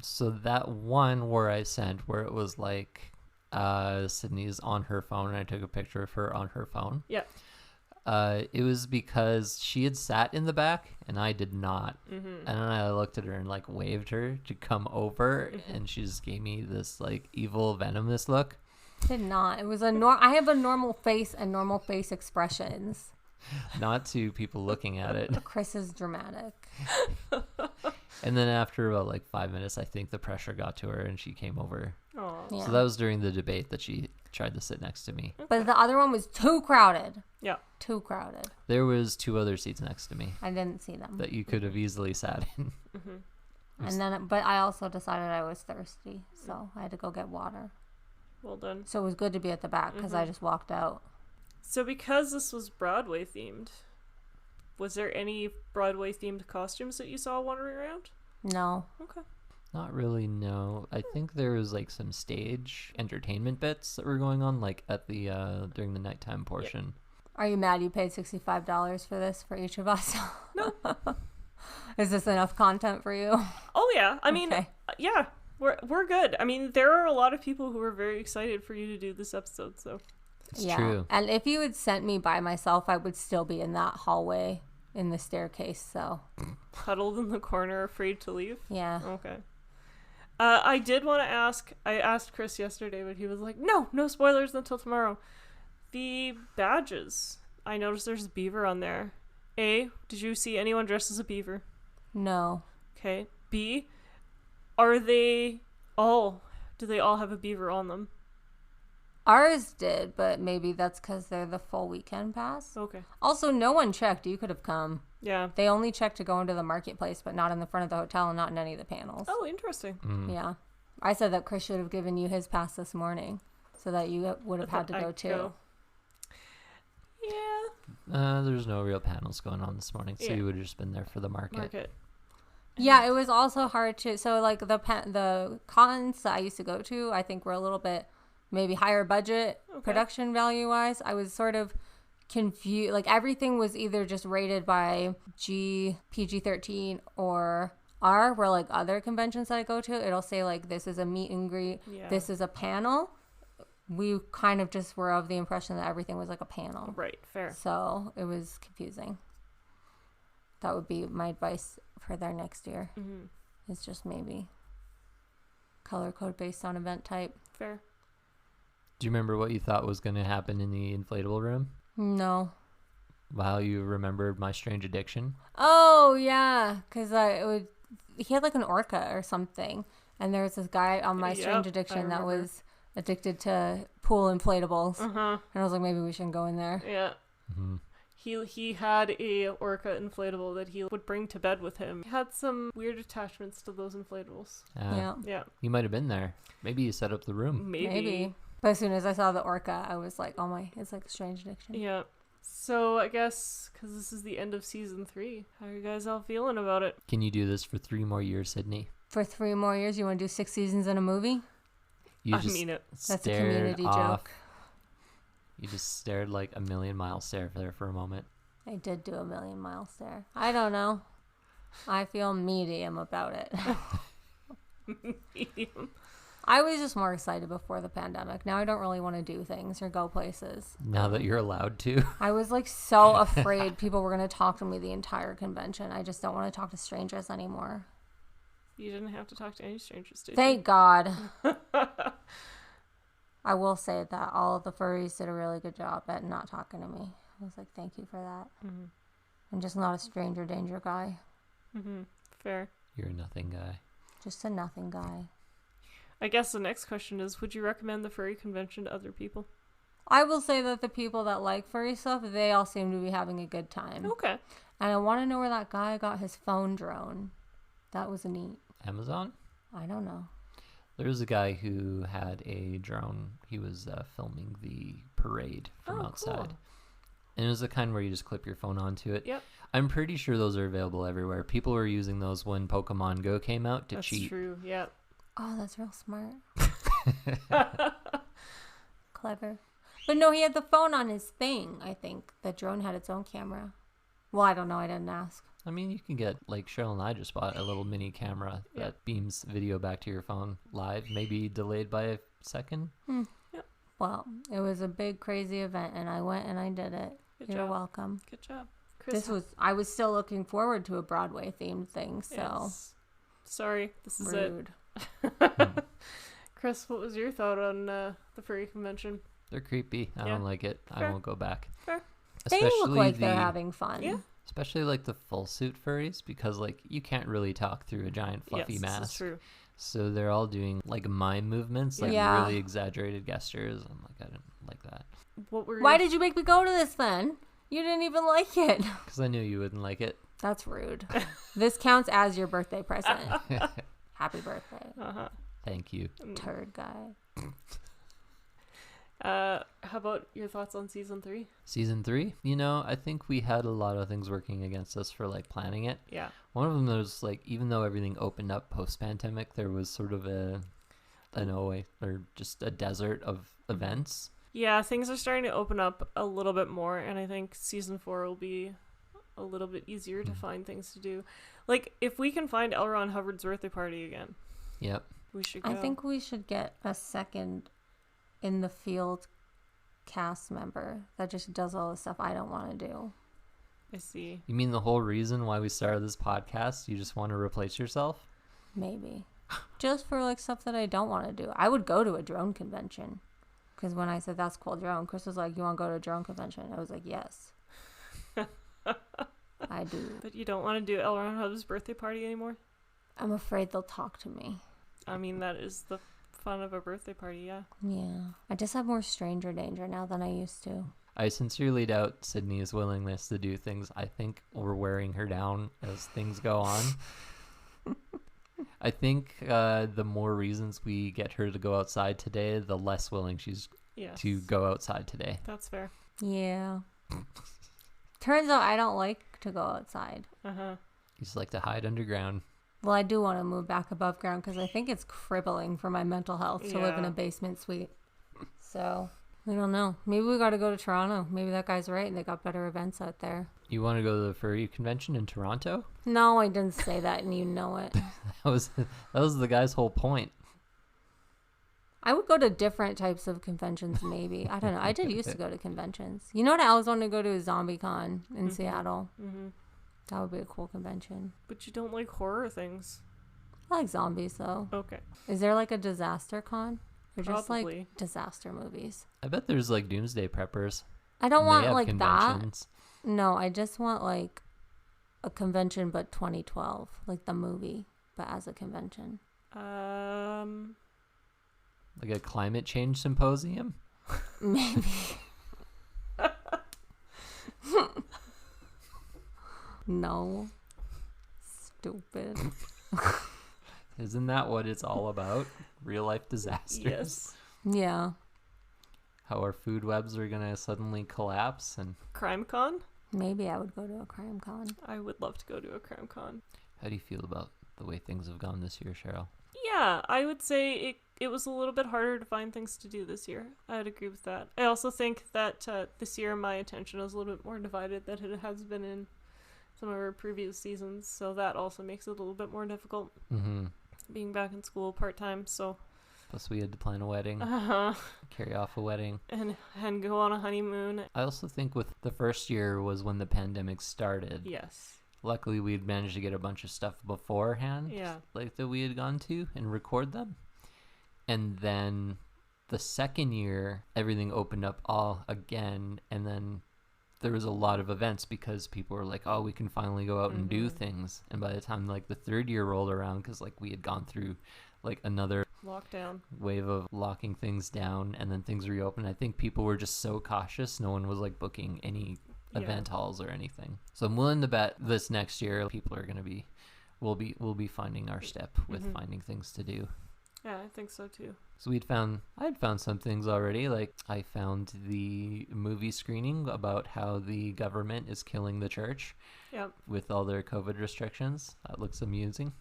Speaker 1: So that one where I sent where it was like Sydney's on her phone and I took a picture of her on her phone.
Speaker 2: Yeah.
Speaker 1: It was because she had sat in the back and I did not.
Speaker 2: Mm-hmm.
Speaker 1: And then I looked at her and like waved her to come over and she just gave me this like evil venomous look.
Speaker 3: Did not. It was I have a normal face and normal face expressions.
Speaker 1: Not to people looking at it.
Speaker 3: Chris is dramatic.
Speaker 1: And then after about like 5 minutes, I think the pressure got to her and she came over.
Speaker 2: Oh.
Speaker 3: Yeah.
Speaker 1: So that was during the debate that she tried to sit next to me.
Speaker 3: But the other one was too crowded.
Speaker 2: Yeah.
Speaker 3: Too crowded.
Speaker 1: There was 2 other seats next to me
Speaker 3: I didn't see them.
Speaker 1: that you could have easily sat in.
Speaker 3: But I also decided I was thirsty, so I had to go get water.
Speaker 2: Well done.
Speaker 3: So it was good to be at the back because I just walked out.
Speaker 2: So because this was Broadway themed, was there any Broadway themed costumes that you saw wandering around?
Speaker 3: No.
Speaker 2: Okay.
Speaker 1: Not really, no. I think there was like some stage entertainment bits that were going on like at the during the nighttime portion.
Speaker 3: Are you mad you paid $65 for this for each of us?
Speaker 2: No.
Speaker 3: Is this enough content for you?
Speaker 2: Oh yeah. I mean,
Speaker 3: Okay.
Speaker 2: yeah. We're good. I mean, there are a lot of people who are very excited for you to do this episode, so
Speaker 1: It's true.
Speaker 3: And if you had sent me by myself, I would still be in that hallway in the staircase. So,
Speaker 2: huddled in the corner, afraid to leave.
Speaker 3: yeah.
Speaker 2: Okay. I did want to ask. I asked Chris yesterday, but he was like, "No spoilers until tomorrow." The badges. I noticed there's a beaver on there. A, did you see anyone dressed as a beaver?
Speaker 3: No.
Speaker 2: Okay. B, do they all have a beaver on them?
Speaker 3: Ours did, but maybe that's because they're the full weekend pass.
Speaker 2: Okay.
Speaker 3: Also, no one checked. You could have come.
Speaker 2: Yeah.
Speaker 3: They only checked to go into the marketplace, but not in the front of the hotel and not in any of the panels.
Speaker 2: Oh, interesting.
Speaker 3: Yeah. I said that Chris should have given you his pass this morning so that you would have had to go too.
Speaker 2: Yeah.
Speaker 1: There's no real panels going on this morning, so
Speaker 2: Yeah.
Speaker 1: you would have just been there for the market.
Speaker 3: Yeah, it was also hard to. So like the cons that I used to go to, I think were a little bit maybe higher budget production value wise. I was sort of confused. Like everything was either just rated by PG-13 or R. Where like other conventions that I go to, it'll say like this is a meet and greet, this is a panel. We kind of just were of the impression that everything was like a panel.
Speaker 2: Right, fair.
Speaker 3: So it was confusing. That would be my advice for their next year. Mm-hmm. It's just maybe color code based on event type.
Speaker 2: Fair.
Speaker 1: Do you remember what you thought was going to happen in the inflatable room?
Speaker 3: No.
Speaker 1: Wow, you remembered My Strange Addiction?
Speaker 3: Oh, yeah. Because he had like an orca or something. And there was this guy on My Strange Addiction that was addicted to pool inflatables. And I was like, maybe we shouldn't go in there.
Speaker 2: Yeah.
Speaker 1: Mm-hmm.
Speaker 2: He had a orca inflatable that he would bring to bed with him. He had some weird attachments to those inflatables.
Speaker 3: Yeah.
Speaker 1: You might have been there. Maybe you set up the room.
Speaker 2: Maybe.
Speaker 3: But as soon as I saw the orca, I was like, oh my, it's like a Strange Addiction.
Speaker 2: Yeah. So I guess, because this is the end of season 3, how are you guys all feeling about it?
Speaker 1: Can you do this for 3 more years, Sydney?
Speaker 3: For 3 more years? You want to do 6 seasons in a movie?
Speaker 2: I mean it.
Speaker 3: That's a community joke.
Speaker 1: You just stared like a million-mile stare there for a moment.
Speaker 3: I did do a million-mile stare. I don't know. I feel medium about it.
Speaker 2: Medium.
Speaker 3: I was just more excited before the pandemic. Now I don't really want to do things or go places.
Speaker 1: Now that you're allowed to.
Speaker 3: I was like so afraid people were going to talk to me the entire convention. I just don't want to talk to strangers anymore.
Speaker 2: You didn't have to talk to any strangers, did you?
Speaker 3: Thank God. I will say that all of the furries did a really good job at not talking to me. I was like, thank you for that. Mm-hmm. I'm just not a stranger danger guy.
Speaker 2: Mm-hmm. Fair.
Speaker 1: You're a nothing guy.
Speaker 3: Just a nothing guy.
Speaker 2: I guess the next question is, would you recommend the furry convention to other people?
Speaker 3: I will say that the people that like furry stuff, they all seem to be having a good time.
Speaker 2: Okay.
Speaker 3: And I want to know where that guy got his phone drone. That was neat.
Speaker 1: Amazon?
Speaker 3: I don't know.
Speaker 1: There was a guy who had a drone. He was filming the parade from outside. Cool. And it was the kind where you just clip your phone onto it.
Speaker 2: Yep.
Speaker 1: I'm pretty sure those are available everywhere. People were using those when Pokemon Go came out to cheat.
Speaker 2: That's true, yeah.
Speaker 3: Oh, that's real smart. Clever. But no, he had the phone on his thing, I think. The drone had its own camera. Well, I don't know. I didn't ask.
Speaker 1: I mean, you can get, like Cheryl and I just bought a little mini camera that beams video back to your phone live, maybe delayed by a second.
Speaker 2: Yep.
Speaker 3: Well, it was a big, crazy event, and I went and I did it. You're welcome.
Speaker 2: Good job. Chris,
Speaker 3: I was still looking forward to a Broadway-themed thing, so.
Speaker 2: Yes. Sorry, this is
Speaker 3: rude.
Speaker 2: It. Chris, what was your thought on the furry convention?
Speaker 1: They're creepy. I don't like it.
Speaker 2: Fair.
Speaker 1: I won't go back.
Speaker 2: Fair.
Speaker 3: They look like they're having fun.
Speaker 2: Yeah.
Speaker 1: Especially like the full suit furries, because like you can't really talk through a giant fluffy mask.
Speaker 2: This is true.
Speaker 1: So they're all doing like mime movements, like really exaggerated gestures. I'm like, I didn't like that.
Speaker 3: Why did you make me go to this then? You didn't even like it.
Speaker 1: Because I knew you wouldn't like it.
Speaker 3: That's rude. This counts as your birthday present. Happy birthday.
Speaker 1: Thank you.
Speaker 3: Turd guy.
Speaker 2: How about your thoughts on season 3?
Speaker 1: Season 3? You know, I think we had a lot of things working against us for like planning it.
Speaker 2: Yeah.
Speaker 1: One of them was like, even though everything opened up post-pandemic, there was sort of just a desert of events.
Speaker 2: Yeah, things are starting to open up a little bit more, and I think season 4 will be a little bit easier to find things to do. Like, if we can find L. Ron Hubbard's birthday party again.
Speaker 1: Yep.
Speaker 2: We should go.
Speaker 3: I think we should get a second in the field cast member that just does all the stuff I don't want to do.
Speaker 2: I see.
Speaker 1: You mean the whole reason why we started this podcast? You just want to replace yourself?
Speaker 3: Maybe. Just for like stuff that I don't want to do. I would go to a drone convention. Because when I said that's cool drone, Chris was like, you want to go to a drone convention? I was like, yes. I do.
Speaker 2: But you don't want to do L. Ron Hubbard's birthday party anymore?
Speaker 3: I'm afraid they'll talk to me.
Speaker 2: I mean, that is the fun of a birthday party, yeah.
Speaker 3: Yeah. I just have more stranger danger now than I used to.
Speaker 1: I sincerely doubt Sydney's willingness to do things. I think we're wearing her down as things go on. I think the more reasons we get her to go outside today, the less willing she's to go outside today.
Speaker 2: That's fair.
Speaker 3: Yeah. Turns out I don't like to go outside.
Speaker 1: You just like to hide underground.
Speaker 3: Well, I do want to move back above ground because I think it's crippling for my mental health to live in a basement suite. So, I don't know. Maybe we got to go to Toronto. Maybe that guy's right and they got better events out there.
Speaker 1: You want to go to the furry convention in Toronto?
Speaker 3: No, I didn't say that and you know it.
Speaker 1: That was the guy's whole point.
Speaker 3: I would go to different types of conventions maybe. I don't know. I did used to go to conventions. You know what I always wanted to go to is ZombieCon in Seattle. Mm-hmm. That would be a cool convention.
Speaker 2: But you don't like horror things.
Speaker 3: I like zombies though.
Speaker 2: Okay.
Speaker 3: Is there like a disaster con? Or just
Speaker 2: Probably.
Speaker 3: like disaster movies?
Speaker 1: I bet there's like doomsday preppers.
Speaker 3: I don't
Speaker 1: and they
Speaker 3: want
Speaker 1: have
Speaker 3: like
Speaker 1: conventions.
Speaker 3: that. No, I just want like a convention but 2012. Like the movie, but as a convention.
Speaker 1: Like a climate change symposium?
Speaker 3: Maybe. No. Stupid.
Speaker 1: Isn't that what it's all about? Real life disasters?
Speaker 2: Yes.
Speaker 3: Yeah.
Speaker 1: How our food webs are going to suddenly collapse and...
Speaker 2: CrimeCon?
Speaker 3: Maybe I would go to a crime con.
Speaker 2: I would love to go to a CrimeCon.
Speaker 1: How do you feel about the way things have gone this year, Cheryl?
Speaker 2: Yeah, I would say it was a little bit harder to find things to do this year. I would agree with that. I also think that this year my attention is a little bit more divided than it has been in some of our previous seasons, so that also makes it a little bit more difficult.
Speaker 1: Mm-hmm.
Speaker 2: Being back in school part-time, so...
Speaker 1: Plus we had to plan a wedding, carry off a wedding.
Speaker 2: And go on a honeymoon.
Speaker 1: I also think with the first year was when the pandemic started.
Speaker 2: Yes.
Speaker 1: Luckily, we'd managed to get a bunch of stuff beforehand, like that we had gone to and record them. And then the second year, everything opened up all again. And then there was a lot of events because people were like, oh, we can finally go out and do things. And by the time like the third year rolled around, because like we had gone through like another
Speaker 2: lockdown
Speaker 1: wave of locking things down and then things reopened, I think people were just so cautious. No one was like booking any event halls or anything. So I'm willing to bet this next year people are going to be we'll be finding our step with finding things to do.
Speaker 2: Yeah, I think so too.
Speaker 1: So I'd found some things already. Like I found the movie screening about how the government is killing the church with all their COVID restrictions. That looks amusing.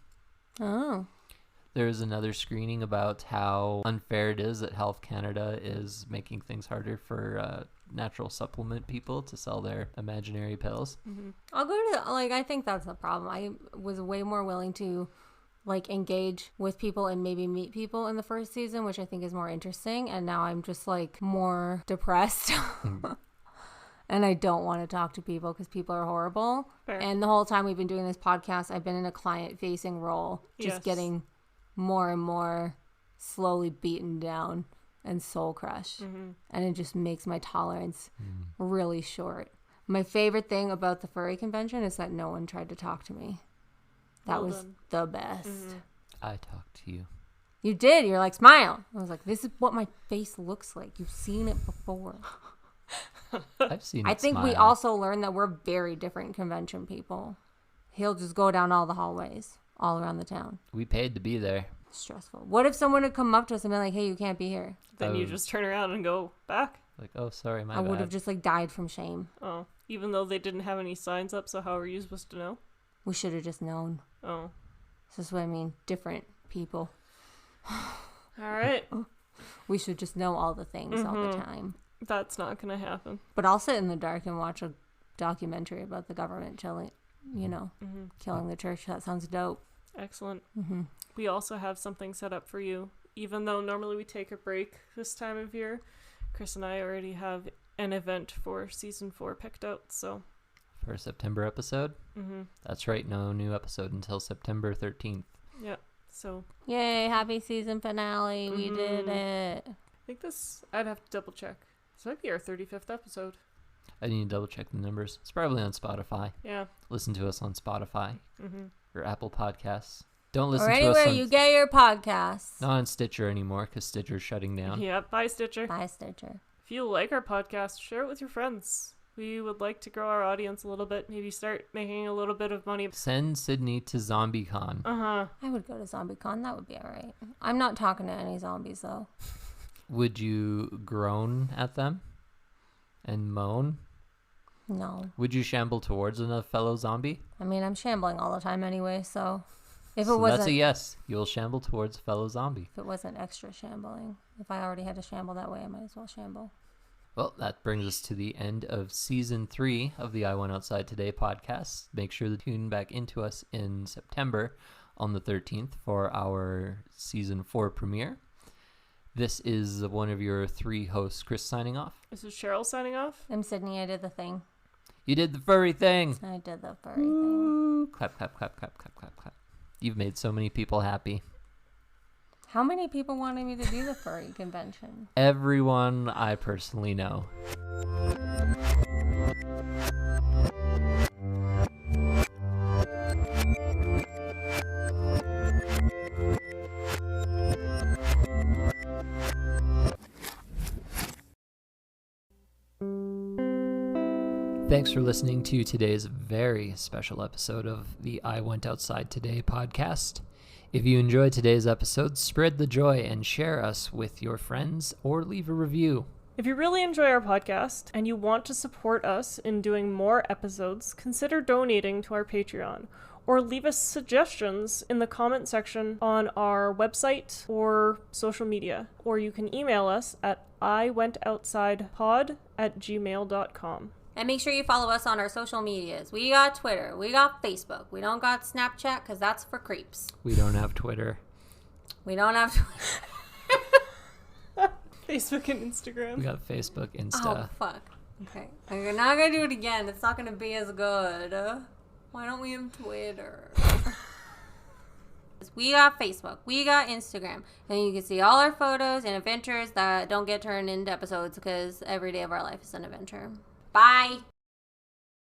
Speaker 3: Oh.
Speaker 1: There's another screening about how unfair it is that Health Canada is making things harder for natural supplement people to sell their imaginary pills.
Speaker 3: I'll go to, like, I think that's the problem. I was way more willing to, like, engage with people and maybe meet people in the first season, which I think is more interesting. And now I'm just, like, more depressed. And I don't want to talk to people because people are horrible.
Speaker 2: Fair.
Speaker 3: And the whole time we've been doing this podcast, I've been in a client-facing role, just getting more and more slowly beaten down and soul crushed. And it just makes my tolerance really short. My favorite thing about the furry convention is that no one tried to talk to me. That was the best.
Speaker 1: I talked to you.
Speaker 3: You did. You're like, smile. I was like, this is what my face looks like. You've seen it before.
Speaker 1: I've seen it.
Speaker 3: I think we also learned that we're very different convention people. He'll just go down all the hallways all around the town.
Speaker 1: We paid to be there.
Speaker 3: Stressful. What if someone had come up to us and been like, hey, you can't be here?
Speaker 2: Then you just turn around and go back?
Speaker 1: Like, oh, sorry, my
Speaker 3: I
Speaker 1: bad.
Speaker 3: would have just like died from shame.
Speaker 2: Oh, even though they didn't have any signs up, so how were you supposed to know?
Speaker 3: We should have just known.
Speaker 2: Oh.
Speaker 3: This is what I mean. Different people.
Speaker 2: All right.
Speaker 3: We should just know all the things all the time.
Speaker 2: That's not going to happen.
Speaker 3: But I'll sit in the dark and watch a documentary about the government killing the church. That sounds dope.
Speaker 2: Excellent. We also have something set up for you. Even though normally we take a break this time of year, Chris and I already have an event for season 4 picked out. So
Speaker 1: for a September episode? That's right. No new episode until September 13th.
Speaker 2: Yeah. So
Speaker 3: yay, happy season finale. We did it.
Speaker 2: I think I'd have to double check. This might be our 35th episode.
Speaker 1: I need to double check the numbers. It's probably on Spotify.
Speaker 2: Yeah.
Speaker 1: Listen to us on Spotify or Apple Podcasts. Don't listen
Speaker 3: or
Speaker 1: to us
Speaker 3: anywhere
Speaker 1: on,
Speaker 3: you get your podcasts.
Speaker 1: not on Stitcher anymore because Stitcher's shutting down.
Speaker 2: Yeah. Bye, Stitcher.
Speaker 3: Bye, Stitcher.
Speaker 2: If you like our podcast, share it with your friends. We would like to grow our audience a little bit. Maybe start making a little bit of money.
Speaker 1: Send Sydney to ZombieCon.
Speaker 3: I would go to ZombieCon. That would be all right. I'm not talking to any zombies, though.
Speaker 1: Would you groan at them and moan?
Speaker 3: No.
Speaker 1: Would you shamble towards a fellow zombie?
Speaker 3: I mean, I'm shambling all the time anyway, so If it
Speaker 1: So that's a
Speaker 3: wasn't,
Speaker 1: yes. You'll shamble towards a fellow zombie.
Speaker 3: if it wasn't extra shambling, if I already had to shamble that way, I might as well shamble.
Speaker 1: Well, that brings us to the end of season 3 of the I Went Outside Today podcast. Make sure to tune back into us in September on the 13th for our season 4 premiere. This is one of your 3 hosts, Chris, signing off.
Speaker 2: This is Cheryl signing off.
Speaker 3: I'm Sydney. I did the thing.
Speaker 1: You did the furry thing.
Speaker 3: I did the furry thing.
Speaker 1: Ooh, clap, clap, clap, clap, clap, clap, clap. You've made so many people happy.
Speaker 3: How many people wanted me to do the furry convention?
Speaker 1: Everyone I personally know. Thanks for listening to today's very special episode of the I Went Outside Today podcast. If you enjoyed today's episode, spread the joy and share us with your friends or leave a review.
Speaker 2: If you really enjoy our podcast and you want to support us in doing more episodes, consider donating to our Patreon or leave us suggestions in the comment section on our website or social media. Or you can email us at iwentoutsidepod@gmail.com.
Speaker 3: And make sure you follow us on our social medias. We got Twitter. We got Facebook. We don't got Snapchat because that's for creeps.
Speaker 1: We don't have Twitter.
Speaker 3: We don't have Twitter.
Speaker 2: Facebook and Instagram.
Speaker 1: We got Facebook,
Speaker 3: Oh,
Speaker 1: Insta.
Speaker 3: fuck. Okay. I'm not going to do it again. It's not going to be as good. Why don't we have Twitter? We got Facebook. We got Instagram. And you can see all our photos and adventures that don't get turned into episodes because every day of our life is an adventure. Bye.